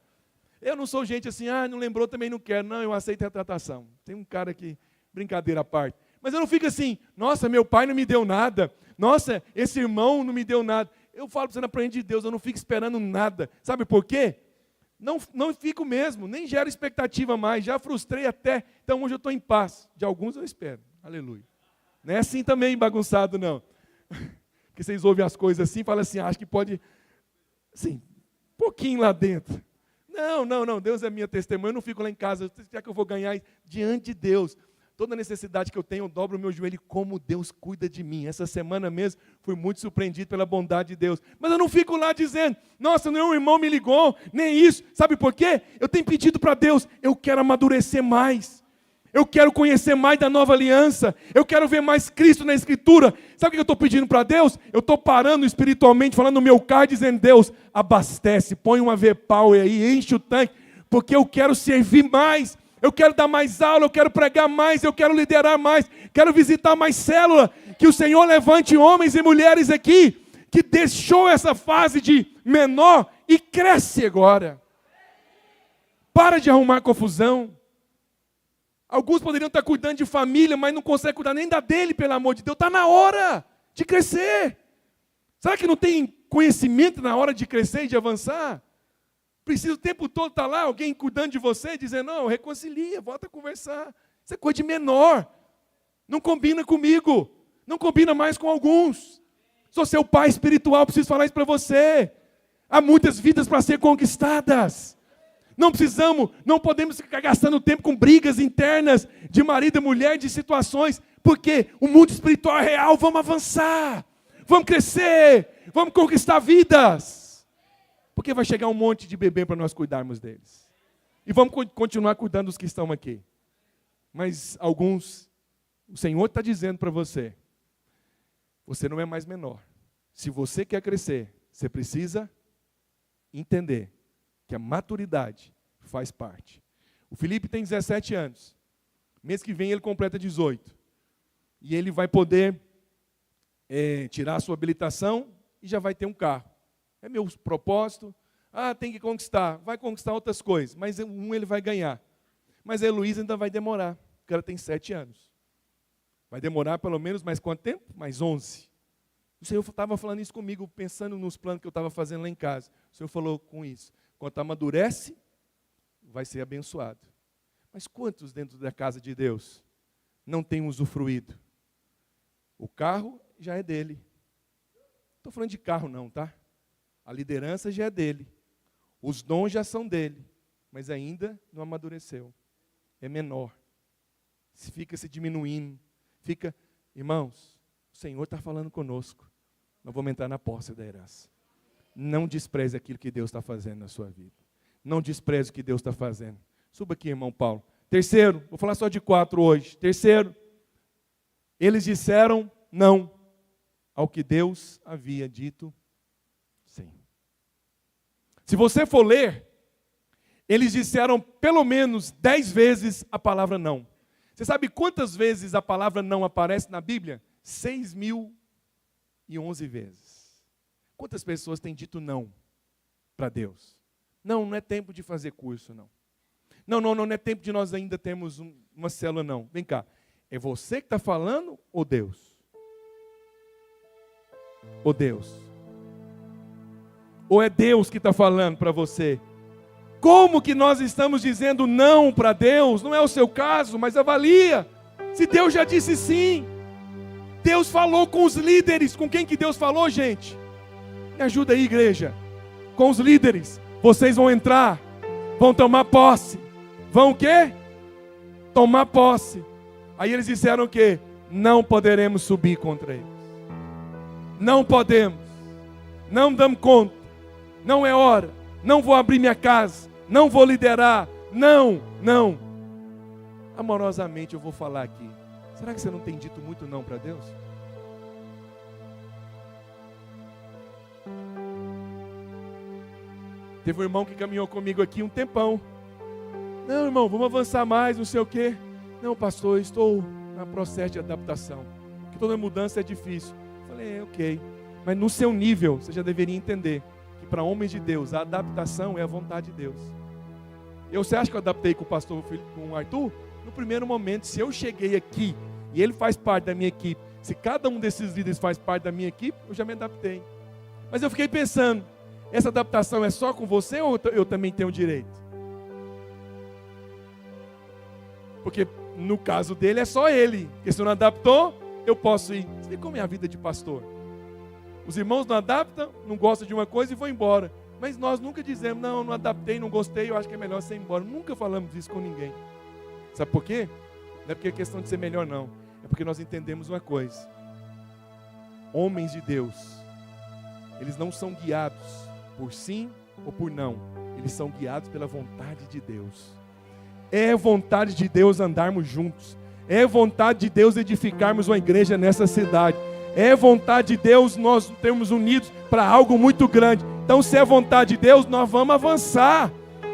Eu não sou gente assim, não lembrou, também não quero. Não, eu aceito retratação. Tem um cara que, brincadeira à parte. Mas eu não fico assim, nossa, meu pai não me deu nada. Nossa, esse irmão não me deu nada. Eu falo para você na presença de Deus, eu não fico esperando nada. Sabe por quê? Não fico mesmo, nem gero expectativa mais, já frustrei até. Então hoje eu estou em paz. De alguns eu espero. Aleluia. Não é assim também bagunçado, não. Porque vocês ouvem as coisas assim e falam assim, acho que pode, assim, um pouquinho lá dentro. Não, Deus é minha testemunha, eu não fico lá em casa, já que eu vou ganhar diante de Deus. Toda necessidade que eu tenho, eu dobro o meu joelho, como Deus cuida de mim. Essa semana mesmo, fui muito surpreendido pela bondade de Deus. Mas eu não fico lá dizendo, nossa, meu irmão me ligou, nem isso. Sabe por quê? Eu tenho pedido para Deus, eu quero amadurecer mais. Eu quero conhecer mais da nova aliança. Eu quero ver mais Cristo na Escritura. Sabe o que eu estou pedindo para Deus? Eu estou parando espiritualmente, falando no meu carro, dizendo, Deus, abastece, põe uma V-Power aí, enche o tanque, porque eu quero servir mais. Eu quero dar mais aula, eu quero pregar mais, eu quero liderar mais, quero visitar mais célula. Que o Senhor levante homens e mulheres aqui, que deixou essa fase de menor e cresce agora. Para de arrumar confusão. Alguns poderiam estar cuidando de família, mas não conseguem cuidar nem da dele, pelo amor de Deus. Está na hora de crescer. Será que não tem conhecimento na hora de crescer e de avançar? Precisa o tempo todo estar lá, alguém cuidando de você, dizendo, não, reconcilia, volta a conversar. Isso é coisa de menor. Não combina comigo. Não combina mais com alguns. Sou seu pai espiritual, preciso falar isso para você. Há muitas vidas para ser conquistadas. Não podemos ficar gastando tempo com brigas internas de marido e mulher, de situações, porque o mundo espiritual é real, vamos avançar, vamos crescer, vamos conquistar vidas. Porque vai chegar um monte de bebê para nós cuidarmos deles. E vamos continuar cuidando dos que estão aqui. Mas alguns, o Senhor está dizendo para você, você não é mais menor. Se você quer crescer, você precisa entender que a maturidade faz parte. O Felipe tem 17 anos. Mês que vem ele completa 18. E ele vai poder tirar a sua habilitação e já vai ter um carro. É meu propósito. Tem que conquistar. Vai conquistar outras coisas. Mas ele vai ganhar. Mas a Heloísa ainda vai demorar. Porque ela tem 7 anos. Vai demorar pelo menos mais quanto tempo? Mais 11. O Senhor estava falando isso comigo, pensando nos planos que eu estava fazendo lá em casa. O Senhor falou com isso. Quando amadurece, vai ser abençoado. Mas quantos dentro da casa de Deus não têm usufruído? O carro já é dele. Não estou falando de carro não, tá? A liderança já é dele. Os dons já são dele. Mas ainda não amadureceu. É menor. Fica se diminuindo. Irmãos, o Senhor está falando conosco. Nós vamos entrar na posse da herança. Não despreze aquilo que Deus está fazendo na sua vida. Não despreze o que Deus está fazendo. Suba aqui, irmão Paulo. Terceiro, vou falar só de 4 hoje. Terceiro, eles disseram não ao que Deus havia dito sim. Se você for ler, eles disseram pelo menos 10 vezes a palavra não. Você sabe quantas vezes a palavra não aparece na Bíblia? 6.011 vezes. Quantas pessoas têm dito não para Deus? Não, não é tempo de fazer curso, não. Não é tempo de nós ainda termos uma célula, não. Vem cá, é você que está falando ou Deus? Ou Deus? Ou é Deus que está falando para você? Como que nós estamos dizendo não para Deus? Não é o seu caso, mas avalia. Se Deus já disse sim. Deus falou com os líderes. Com quem que Deus falou, gente? Me ajuda aí, igreja. Com os líderes. Vocês vão entrar, vão tomar posse. Vão o quê? Tomar posse. Aí eles disseram o quê? Não poderemos subir contra eles. Não podemos. Não damos conta. Não é hora. Não vou abrir minha casa. Não vou liderar. Não. Amorosamente eu vou falar aqui. Será que você não tem dito muito não para Deus? Teve um irmão que caminhou comigo aqui um tempão. Não, irmão, vamos avançar mais, não sei o quê. Não, pastor, eu estou no processo de adaptação. Porque toda mudança é difícil. Eu falei, ok. Mas no seu nível, você já deveria entender que para homens de Deus, a adaptação é a vontade de Deus. Você acha que eu adaptei com o pastor, com o Arthur? No primeiro momento, se eu cheguei aqui e ele faz parte da minha equipe, se cada um desses líderes faz parte da minha equipe, eu já me adaptei. Mas eu fiquei pensando, essa adaptação é só com você ou eu também tenho direito? Porque no caso dele é só ele. Porque se eu não adaptou, eu posso ir. Você vê como é a vida de pastor. Os irmãos não adaptam, não gostam de uma coisa e vão embora. Mas nós nunca dizemos, não adaptei, não gostei, eu acho que é melhor você ir embora. Nunca falamos isso com ninguém. Sabe por quê? Não é porque é questão de ser melhor, não. É porque nós entendemos uma coisa. Homens de Deus, eles não são guiados por sim ou por não. Eles são guiados pela vontade de Deus. É vontade de Deus andarmos juntos. É vontade de Deus edificarmos uma igreja nessa cidade. É vontade de Deus nós termos unidos para algo muito grande. Então, se é vontade de Deus, nós vamos avançar.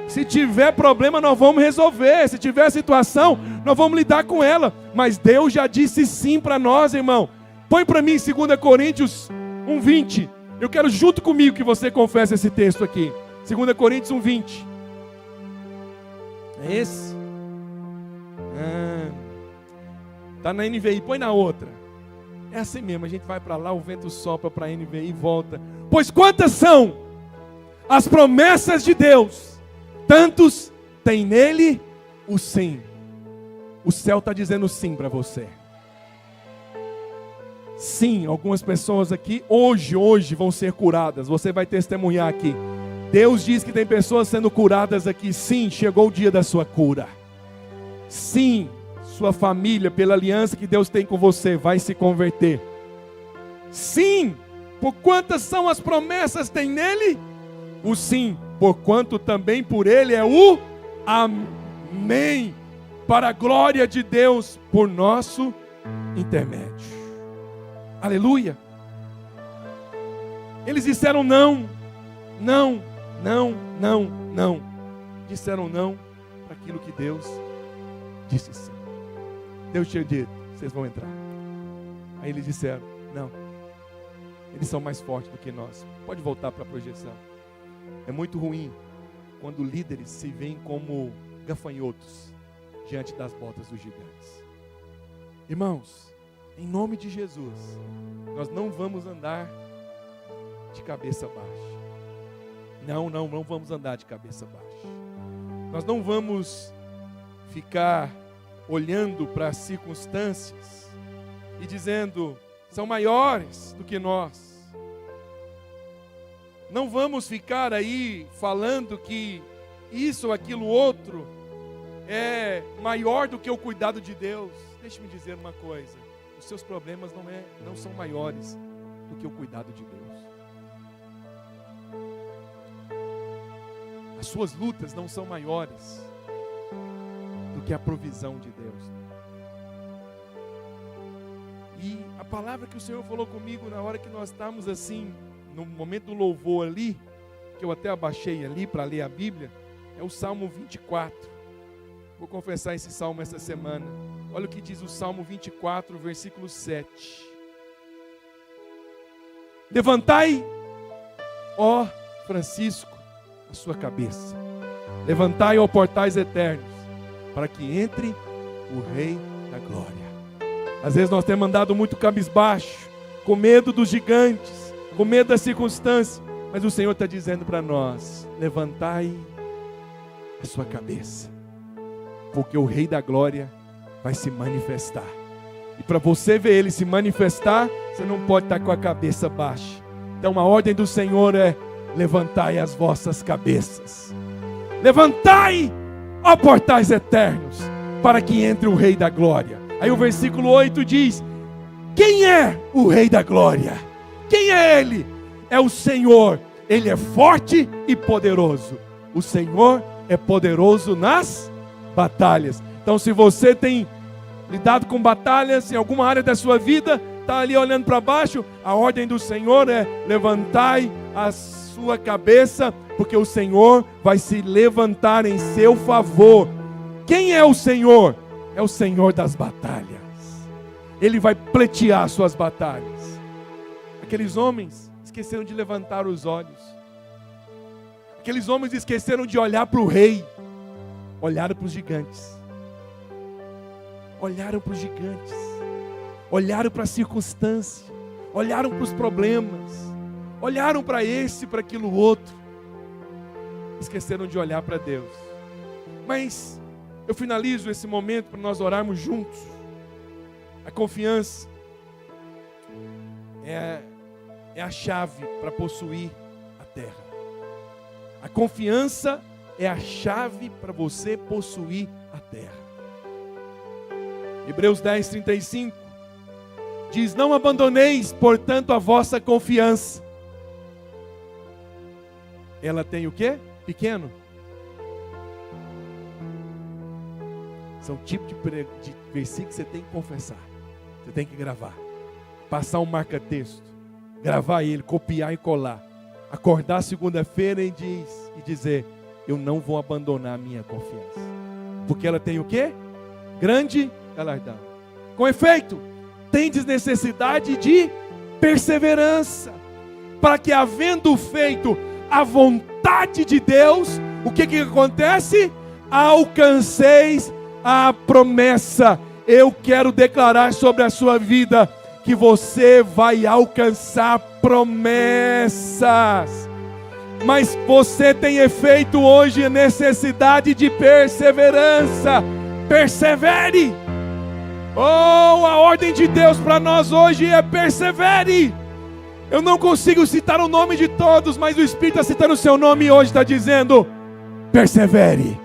Se tiver problema, nós vamos resolver. Se tiver situação, nós vamos lidar com ela. Mas Deus já disse sim para nós, irmão. Põe para mim 2 Coríntios 1:20. Eu quero junto comigo que você confesse esse texto aqui. 2 Coríntios 1:20. É esse? Está na NVI, põe na outra. É assim mesmo, a gente vai para lá, o vento sopra para a NVI e volta. Pois quantas são as promessas de Deus, tantos tem nele o sim. O céu está dizendo sim para você. Sim, algumas pessoas aqui hoje vão ser curadas. Você vai testemunhar aqui. Deus diz que tem pessoas sendo curadas aqui. Sim, chegou o dia da sua cura. Sim, sua família, pela aliança que Deus tem com você, vai se converter. Sim, por quantas são as promessas tem nele? O sim, porquanto também por ele é o amém, para a glória de Deus, por nosso intermédio. Aleluia. Eles disseram não. Disseram não para aquilo que Deus disse sim. Deus tinha dito, vocês vão entrar. Aí eles disseram, não. Eles são mais fortes do que nós. Pode voltar para a projeção. É muito ruim quando líderes se veem como gafanhotos diante das botas dos gigantes. Irmãos, em nome de Jesus, nós não vamos andar de cabeça baixa. Não vamos andar de cabeça baixa. Nós não vamos ficar olhando para as circunstâncias e dizendo, são maiores do que nós. Não vamos ficar aí falando que isso ou aquilo outro é maior do que o cuidado de Deus. Deixe-me dizer uma coisa, os seus problemas não são maiores do que o cuidado de Deus. As suas lutas não são maiores do que a provisão de Deus. E a palavra que o Senhor falou comigo na hora que nós estávamos assim, no momento do louvor ali, que eu até abaixei ali para ler a Bíblia, é o Salmo 24. Vou confessar esse salmo essa semana. Olha o que diz o Salmo 24, versículo 7. Levantai, ó Francisco, a sua cabeça. Levantai, ó portais eternos, para que entre o Rei da Glória. Às vezes nós temos andado muito cabisbaixo, com medo dos gigantes, com medo das circunstâncias, mas o Senhor está dizendo para nós: levantai a sua cabeça, porque o Rei da Glória vai se manifestar. E para você ver Ele se manifestar, você não pode estar com a cabeça baixa. Então a ordem do Senhor é: levantai as vossas cabeças. Levantai, ó portais eternos, para que entre o Rei da Glória. Aí o versículo 8 diz: quem é o Rei da Glória? Quem é Ele? É o Senhor. Ele é forte e poderoso. O Senhor é poderoso nas batalhas. Então, se você tem lidado com batalhas em alguma área da sua vida, está ali olhando para baixo, a ordem do Senhor é: levantai a sua cabeça, porque o Senhor vai se levantar em seu favor. Quem é o Senhor? É o Senhor das batalhas. Ele vai pleitear suas batalhas. Aqueles homens esqueceram de levantar os olhos. Aqueles homens esqueceram de olhar para o rei. Olharam para os gigantes. Olharam para os gigantes. Olharam para a circunstância. Olharam para os problemas. Olharam para esse, para aquilo outro. Esqueceram de olhar para Deus. Mas eu finalizo esse momento para nós orarmos juntos. A confiança é a chave para possuir a terra. A confiança é a chave para você possuir a terra. Hebreus 10, 35 diz: não abandoneis, portanto, a vossa confiança. Ela tem o quê? Pequeno. São tipo de versículo que você tem que confessar. Você tem que gravar. Passar um marca-texto. Gravar ele, copiar e colar. Acordar segunda-feira e dizer: eu não vou abandonar a minha confiança. Porque ela tem o quê? Grande galardão. Com efeito, tendes necessidade de perseverança, para que, havendo feito a vontade de Deus, o que acontece? Alcanceis a promessa. Eu quero declarar sobre a sua vida que você vai alcançar promessas. Mas você tem efeito hoje necessidade de perseverança. Persevere. Oh, a ordem de Deus para nós hoje é: persevere. Eu não consigo citar o nome de todos, mas o Espírito está citando o seu nome e hoje está dizendo: persevere.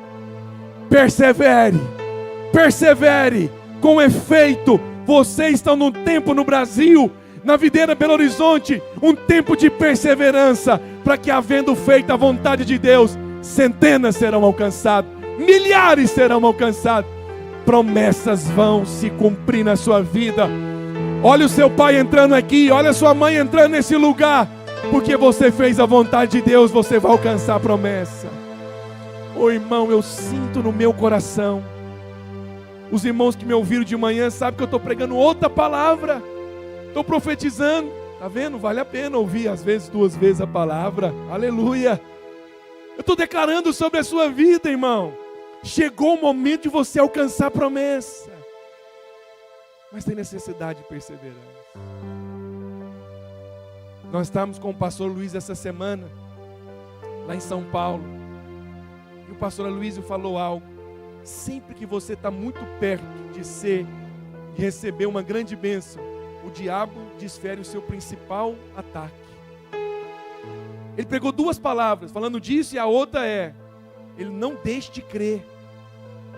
Persevere. Persevere. Com efeito, vocês estão num tempo no Brasil, na Videira Belo Horizonte, um tempo de perseverança, para que, havendo feito a vontade de Deus, centenas serão alcançadas, milhares serão alcançados, promessas vão se cumprir na sua vida. Olha o seu pai entrando aqui, olha a sua mãe entrando nesse lugar, porque você fez a vontade de Deus, você vai alcançar a promessa. Oh, irmão, eu sinto no meu coração. Os irmãos que me ouviram de manhã sabem que eu estou pregando outra palavra. Estou profetizando. Está vendo? Vale a pena ouvir às vezes 2 vezes a palavra. Aleluia. Eu estou declarando sobre a sua vida, irmão. Chegou o momento de você alcançar a promessa. Mas tem necessidade de perseverança. Nós estávamos com o pastor Luiz essa semana, lá em São Paulo. E o pastor Luiz falou algo. Sempre que você está muito perto de receber uma grande bênção, o diabo desfere o seu principal ataque. Ele pegou 2 palavras falando disso, e a outra é: ele não deixe de crer.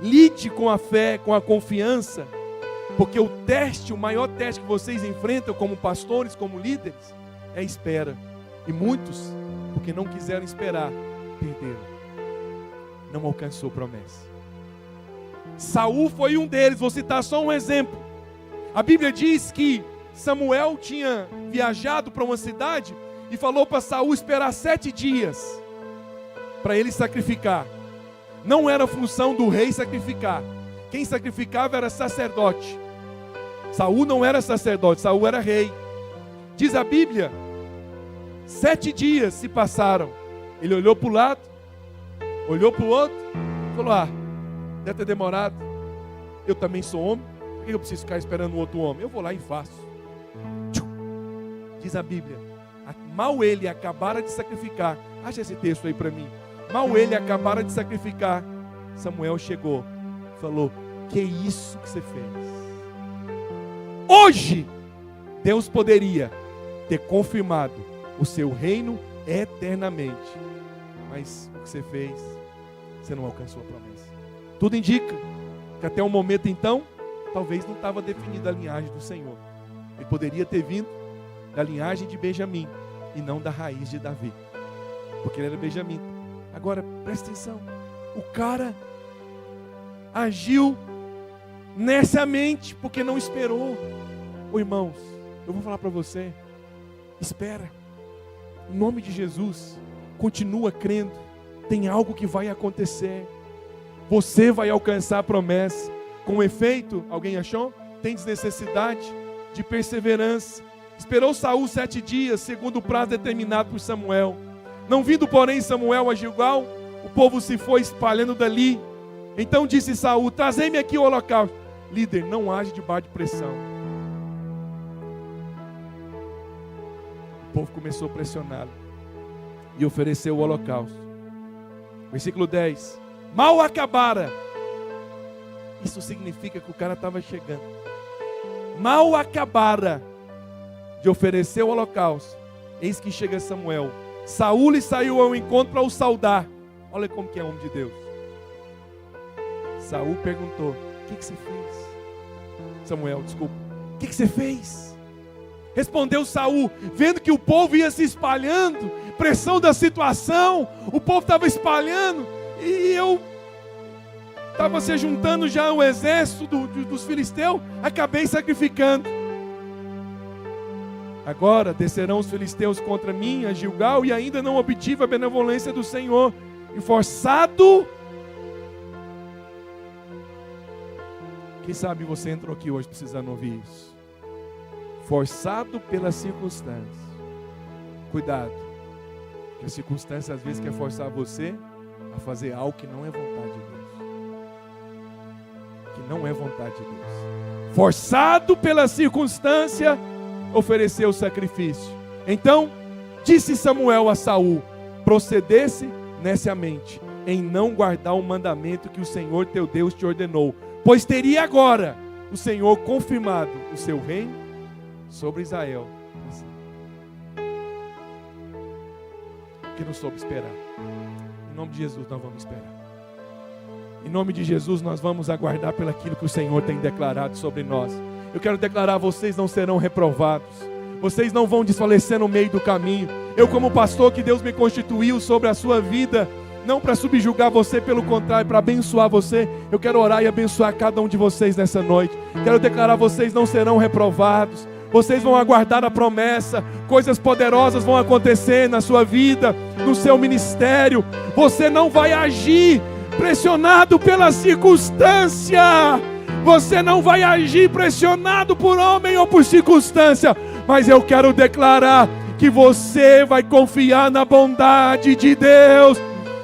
Lide com a fé, com a confiança, porque o maior teste que vocês enfrentam como pastores, como líderes, é a espera. E muitos, porque não quiseram esperar, perderam. Não alcançou promessa. Saul foi um deles, vou citar só um exemplo. A Bíblia diz que Samuel tinha viajado para uma cidade e falou para Saul esperar 7 dias para ele sacrificar. Não era função do rei sacrificar, Quem sacrificava era sacerdote. Saul não era sacerdote, Saul era rei. Diz a Bíblia, 7 dias se passaram. Ele olhou para o lado, olhou para o outro, falou: deve ter demorado. Eu também sou homem, por que eu preciso ficar esperando um outro homem? Eu vou lá e faço. Diz a Bíblia, mal ele acabara de sacrificar. Acha esse texto aí para mim. Mal ele acabara de sacrificar, Samuel chegou, falou: que isso que você fez? Hoje Deus poderia ter confirmado o seu reino eternamente, mas o que você fez, você não alcançou a promessa. Tudo indica que até o momento então, talvez não estava definida a linhagem do Senhor. Ele poderia ter vindo da linhagem de Benjamim e não da raiz de Davi, porque ele era Benjamim. Agora presta atenção, o cara agiu nessa mente porque não esperou. Irmãos, eu vou falar para você, espera, em nome de Jesus, continua crendo, tem algo que vai acontecer, você vai alcançar a promessa. Com efeito, alguém achou? Tem necessidade de perseverança. Esperou Saul 7 dias, segundo o prazo determinado por Samuel. Não vindo, porém, Samuel a Gilgal, o povo se foi espalhando dali. Então disse Saul: trazei-me aqui o holocausto. Líder, não age debaixo de pressão. O povo começou a pressioná-lo e ofereceu o holocausto. Versículo 10. Mal acabara. Isso significa que o cara estava chegando. Mal acabara de oferecer o holocausto, eis que chega Samuel. Saul lhe saiu ao encontro para o saudar. Olha como que é homem de Deus. Saul perguntou: o que você fez? Samuel, desculpa, o que você fez? Respondeu Saul, vendo que o povo ia se espalhando, pressão da situação, o povo estava espalhando, e eu estava se juntando já o exército dos filisteus, acabei sacrificando. Agora descerão os filisteus contra mim a Gilgal, e ainda não obtive a benevolência do Senhor, e forçado. Quem sabe você entrou aqui hoje precisando ouvir isso. Forçado pelas circunstâncias. Cuidado, que a circunstância às vezes quer forçar você a fazer algo que não é vontade de Deus. Que não é vontade de Deus. Forçado pela circunstância, ofereceu o sacrifício. Então disse Samuel a Saul: procedesse nessa mente em não guardar o mandamento que o Senhor teu Deus te ordenou, pois teria agora o Senhor confirmado o seu reino sobre Israel. Que não soube esperar. Em nome de Jesus nós vamos esperar. Em nome de Jesus nós vamos aguardar pelo aquilo que o Senhor tem declarado sobre nós. Eu quero declarar: vocês não serão reprovados. Vocês não vão desfalecer no meio do caminho. Eu, como pastor que Deus me constituiu sobre a sua vida, não para subjugar você, pelo contrário, para abençoar você. Eu quero orar e abençoar cada um de vocês nessa noite. Quero declarar: vocês não serão reprovados. Vocês vão aguardar a promessa. Coisas poderosas vão acontecer na sua vida, no seu ministério. Você não vai agir pressionado pela circunstância. Você não vai agir pressionado por homem ou por circunstância. Mas eu quero declarar que você vai confiar na bondade de Deus,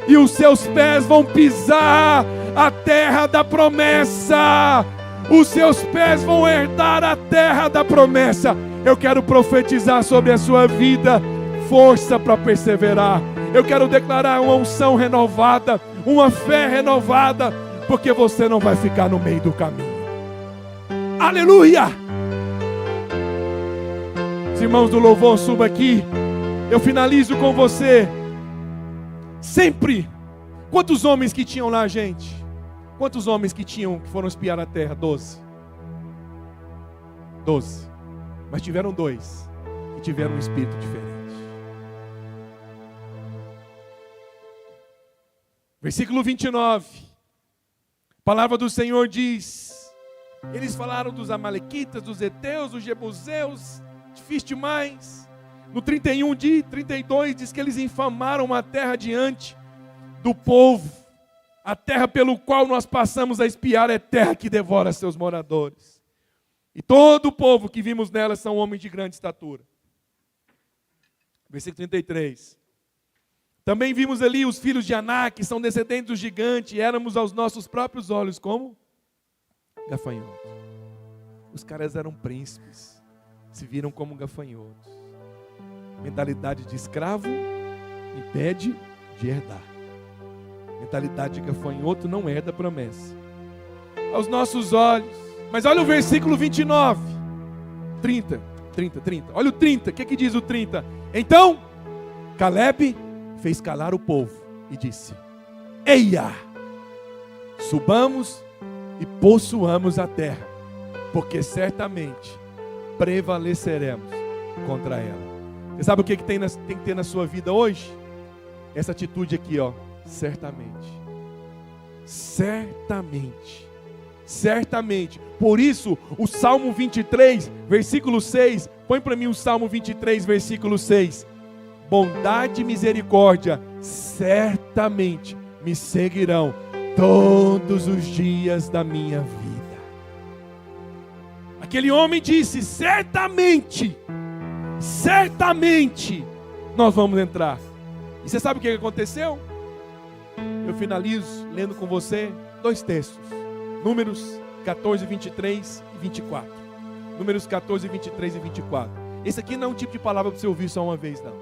e os seus pés vão pisar a terra da promessa. Os seus pés vão herdar a terra da promessa. Eu quero profetizar sobre a sua vida força para perseverar. Eu quero declarar uma unção renovada, uma fé renovada, porque você não vai ficar no meio do caminho. Aleluia! Os irmãos do louvor, suba aqui. Eu finalizo com você. Sempre. Quantos homens que tinham lá, gente? Quantos homens que foram espiar a terra? 12. 12. Mas tiveram 2 que tiveram um espírito diferente. Versículo 29. A palavra do Senhor diz: eles falaram dos amalequitas, dos heteus, dos jebuseus, difícil demais. No 32 diz que eles infamaram a terra diante do povo. A terra pelo qual nós passamos a espiar é terra que devora seus moradores. E todo o povo que vimos nela são homens de grande estatura. Versículo 33. Também vimos ali os filhos de Anak, que são descendentes do gigante, e éramos aos nossos próprios olhos como gafanhotos. Os caras eram príncipes, se viram como gafanhotos. Mentalidade de escravo impede de herdar. Mentalidade de gafanhoto não herda a promessa. Aos nossos olhos. Mas olha o versículo 29. 30. Olha o 30. O que diz o 30? Então, Caleb fez calar o povo e disse: Eia! Subamos e possuamos a terra, porque certamente prevaleceremos contra ela. Você sabe o que tem que ter na sua vida hoje? Essa atitude aqui, ó. Certamente. Por isso, o Salmo 23, versículo 6, põe para mim o Salmo 23, versículo 6. Bondade e misericórdia certamente me seguirão todos os dias da minha vida. Aquele homem disse: certamente nós vamos entrar. E você sabe o que aconteceu? Eu finalizo lendo com você 2 textos. Números 14, 23 e 24. Números 14, 23 e 24. Esse aqui não é um tipo de palavra para você ouvir só uma vez, não.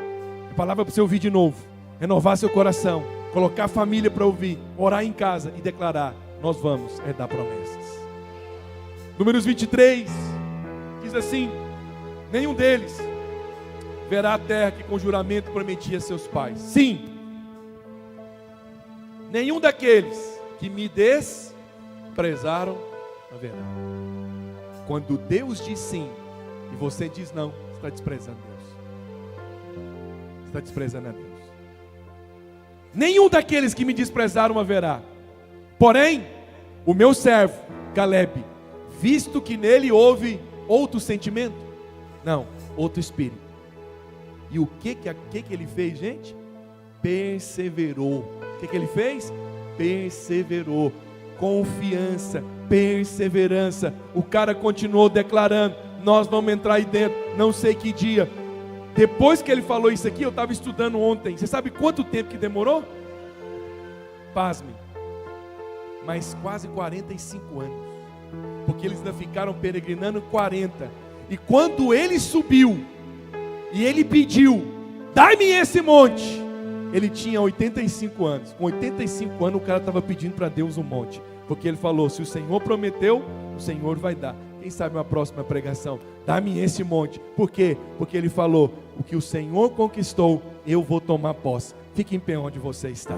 É palavra para você ouvir de novo. Renovar seu coração. Colocar a família para ouvir. Orar em casa e declarar: nós vamos herdar promessas. Números 23 diz assim: nenhum deles verá a terra que com juramento prometia a seus pais. Sim, nenhum daqueles que me desprezaram haverá. Quando Deus diz sim e você diz não, você está desprezando Deus. Você está desprezando a Deus. Nenhum daqueles que me desprezaram haverá. Porém, o meu servo Caleb, visto que nele houve outro sentimento, não, outro espírito. E o que ele fez, gente? Perseverou. O que ele fez? Perseverou. Confiança, perseverança. O cara continuou declarando: nós vamos entrar aí dentro, não sei que dia. Depois que ele falou isso aqui, eu estava estudando ontem. Você sabe quanto tempo que demorou? Pasme, mas quase 45 anos. Porque eles ainda ficaram peregrinando 40. E quando ele subiu e ele pediu: dai-me esse monte, ele tinha 85 anos. Com 85 anos o cara estava pedindo para Deus um monte. Porque ele falou: se o Senhor prometeu, o Senhor vai dar. Quem sabe uma próxima pregação: dá-me esse monte. Por quê? Porque ele falou: o que o Senhor conquistou, eu vou tomar posse. Fique em pé onde você está.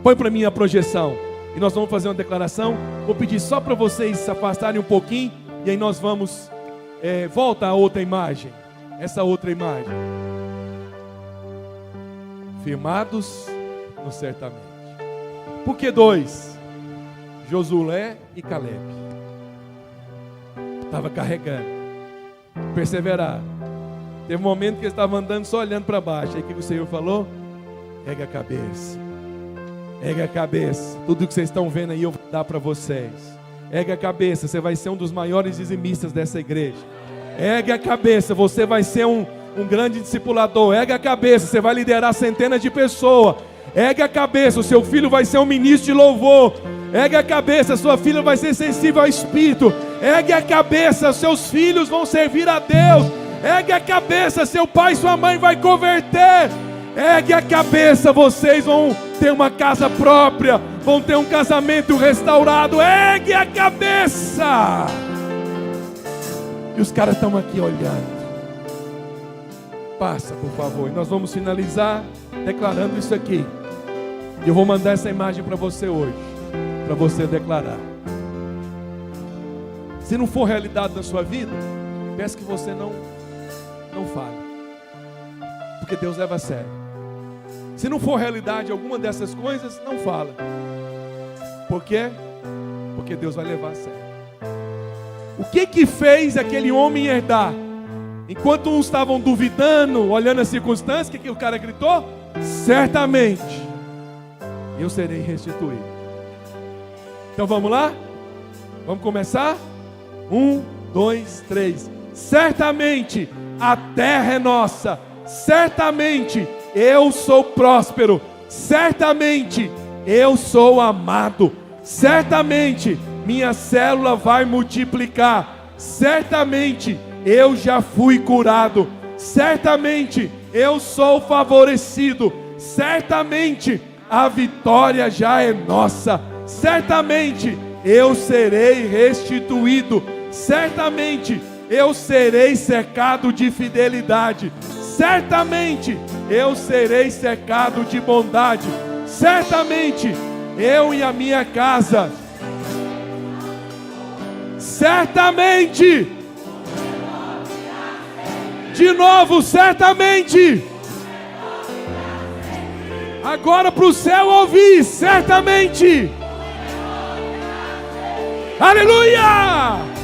Põe para mim a projeção. E nós vamos fazer uma declaração. Vou pedir só para vocês se afastarem um pouquinho. E aí nós vamos... volta a outra imagem. Essa outra imagem. Firmados no certamente. Por que 2? Josué e Caleb. Estava carregando. Perseverar. Teve um momento que eles estavam andando só olhando para baixo. Aí o que o Senhor falou? Ergue a cabeça. Ergue a cabeça. Tudo que vocês estão vendo aí eu vou dar para vocês. Ergue a cabeça. Você vai ser um dos maiores dizimistas dessa igreja. Ergue a cabeça. Você vai ser um grande discipulador. Ergue a cabeça. Você vai liderar centenas de pessoas. Ergue a cabeça. O seu filho vai ser um ministro de louvor. Ergue a cabeça. Sua filha vai ser sensível ao Espírito. Ergue a cabeça. Seus filhos vão servir a Deus. Ergue a cabeça. Seu pai e sua mãe vai converter. Ergue a cabeça. Vocês vão ter uma casa própria. Vão ter um casamento restaurado. Ergue a cabeça. E os caras estão aqui olhando. Passa, por favor. E nós vamos finalizar declarando isso aqui. E eu vou mandar essa imagem para você hoje, para você declarar. Se não for realidade na sua vida, peço que você não fale, porque Deus leva a sério. Se não for realidade alguma dessas coisas, não fala. Por quê? Porque Deus vai levar a sério. O que fez aquele homem herdar? Enquanto uns estavam duvidando, olhando as circunstâncias, o que o cara gritou? Certamente eu serei restituído. Então vamos lá? Vamos começar? 1, 2, 3. Certamente a terra é nossa. Certamente eu sou próspero. Certamente eu sou amado. Certamente minha célula vai multiplicar. Certamente eu já fui curado. Certamente eu sou favorecido. Certamente a vitória já é nossa. Certamente eu serei restituído. Certamente eu serei cercado de fidelidade. Certamente eu serei cercado de bondade. Certamente eu e a minha casa. Certamente. De novo, certamente. Agora para o céu ouvir, certamente. Aleluia!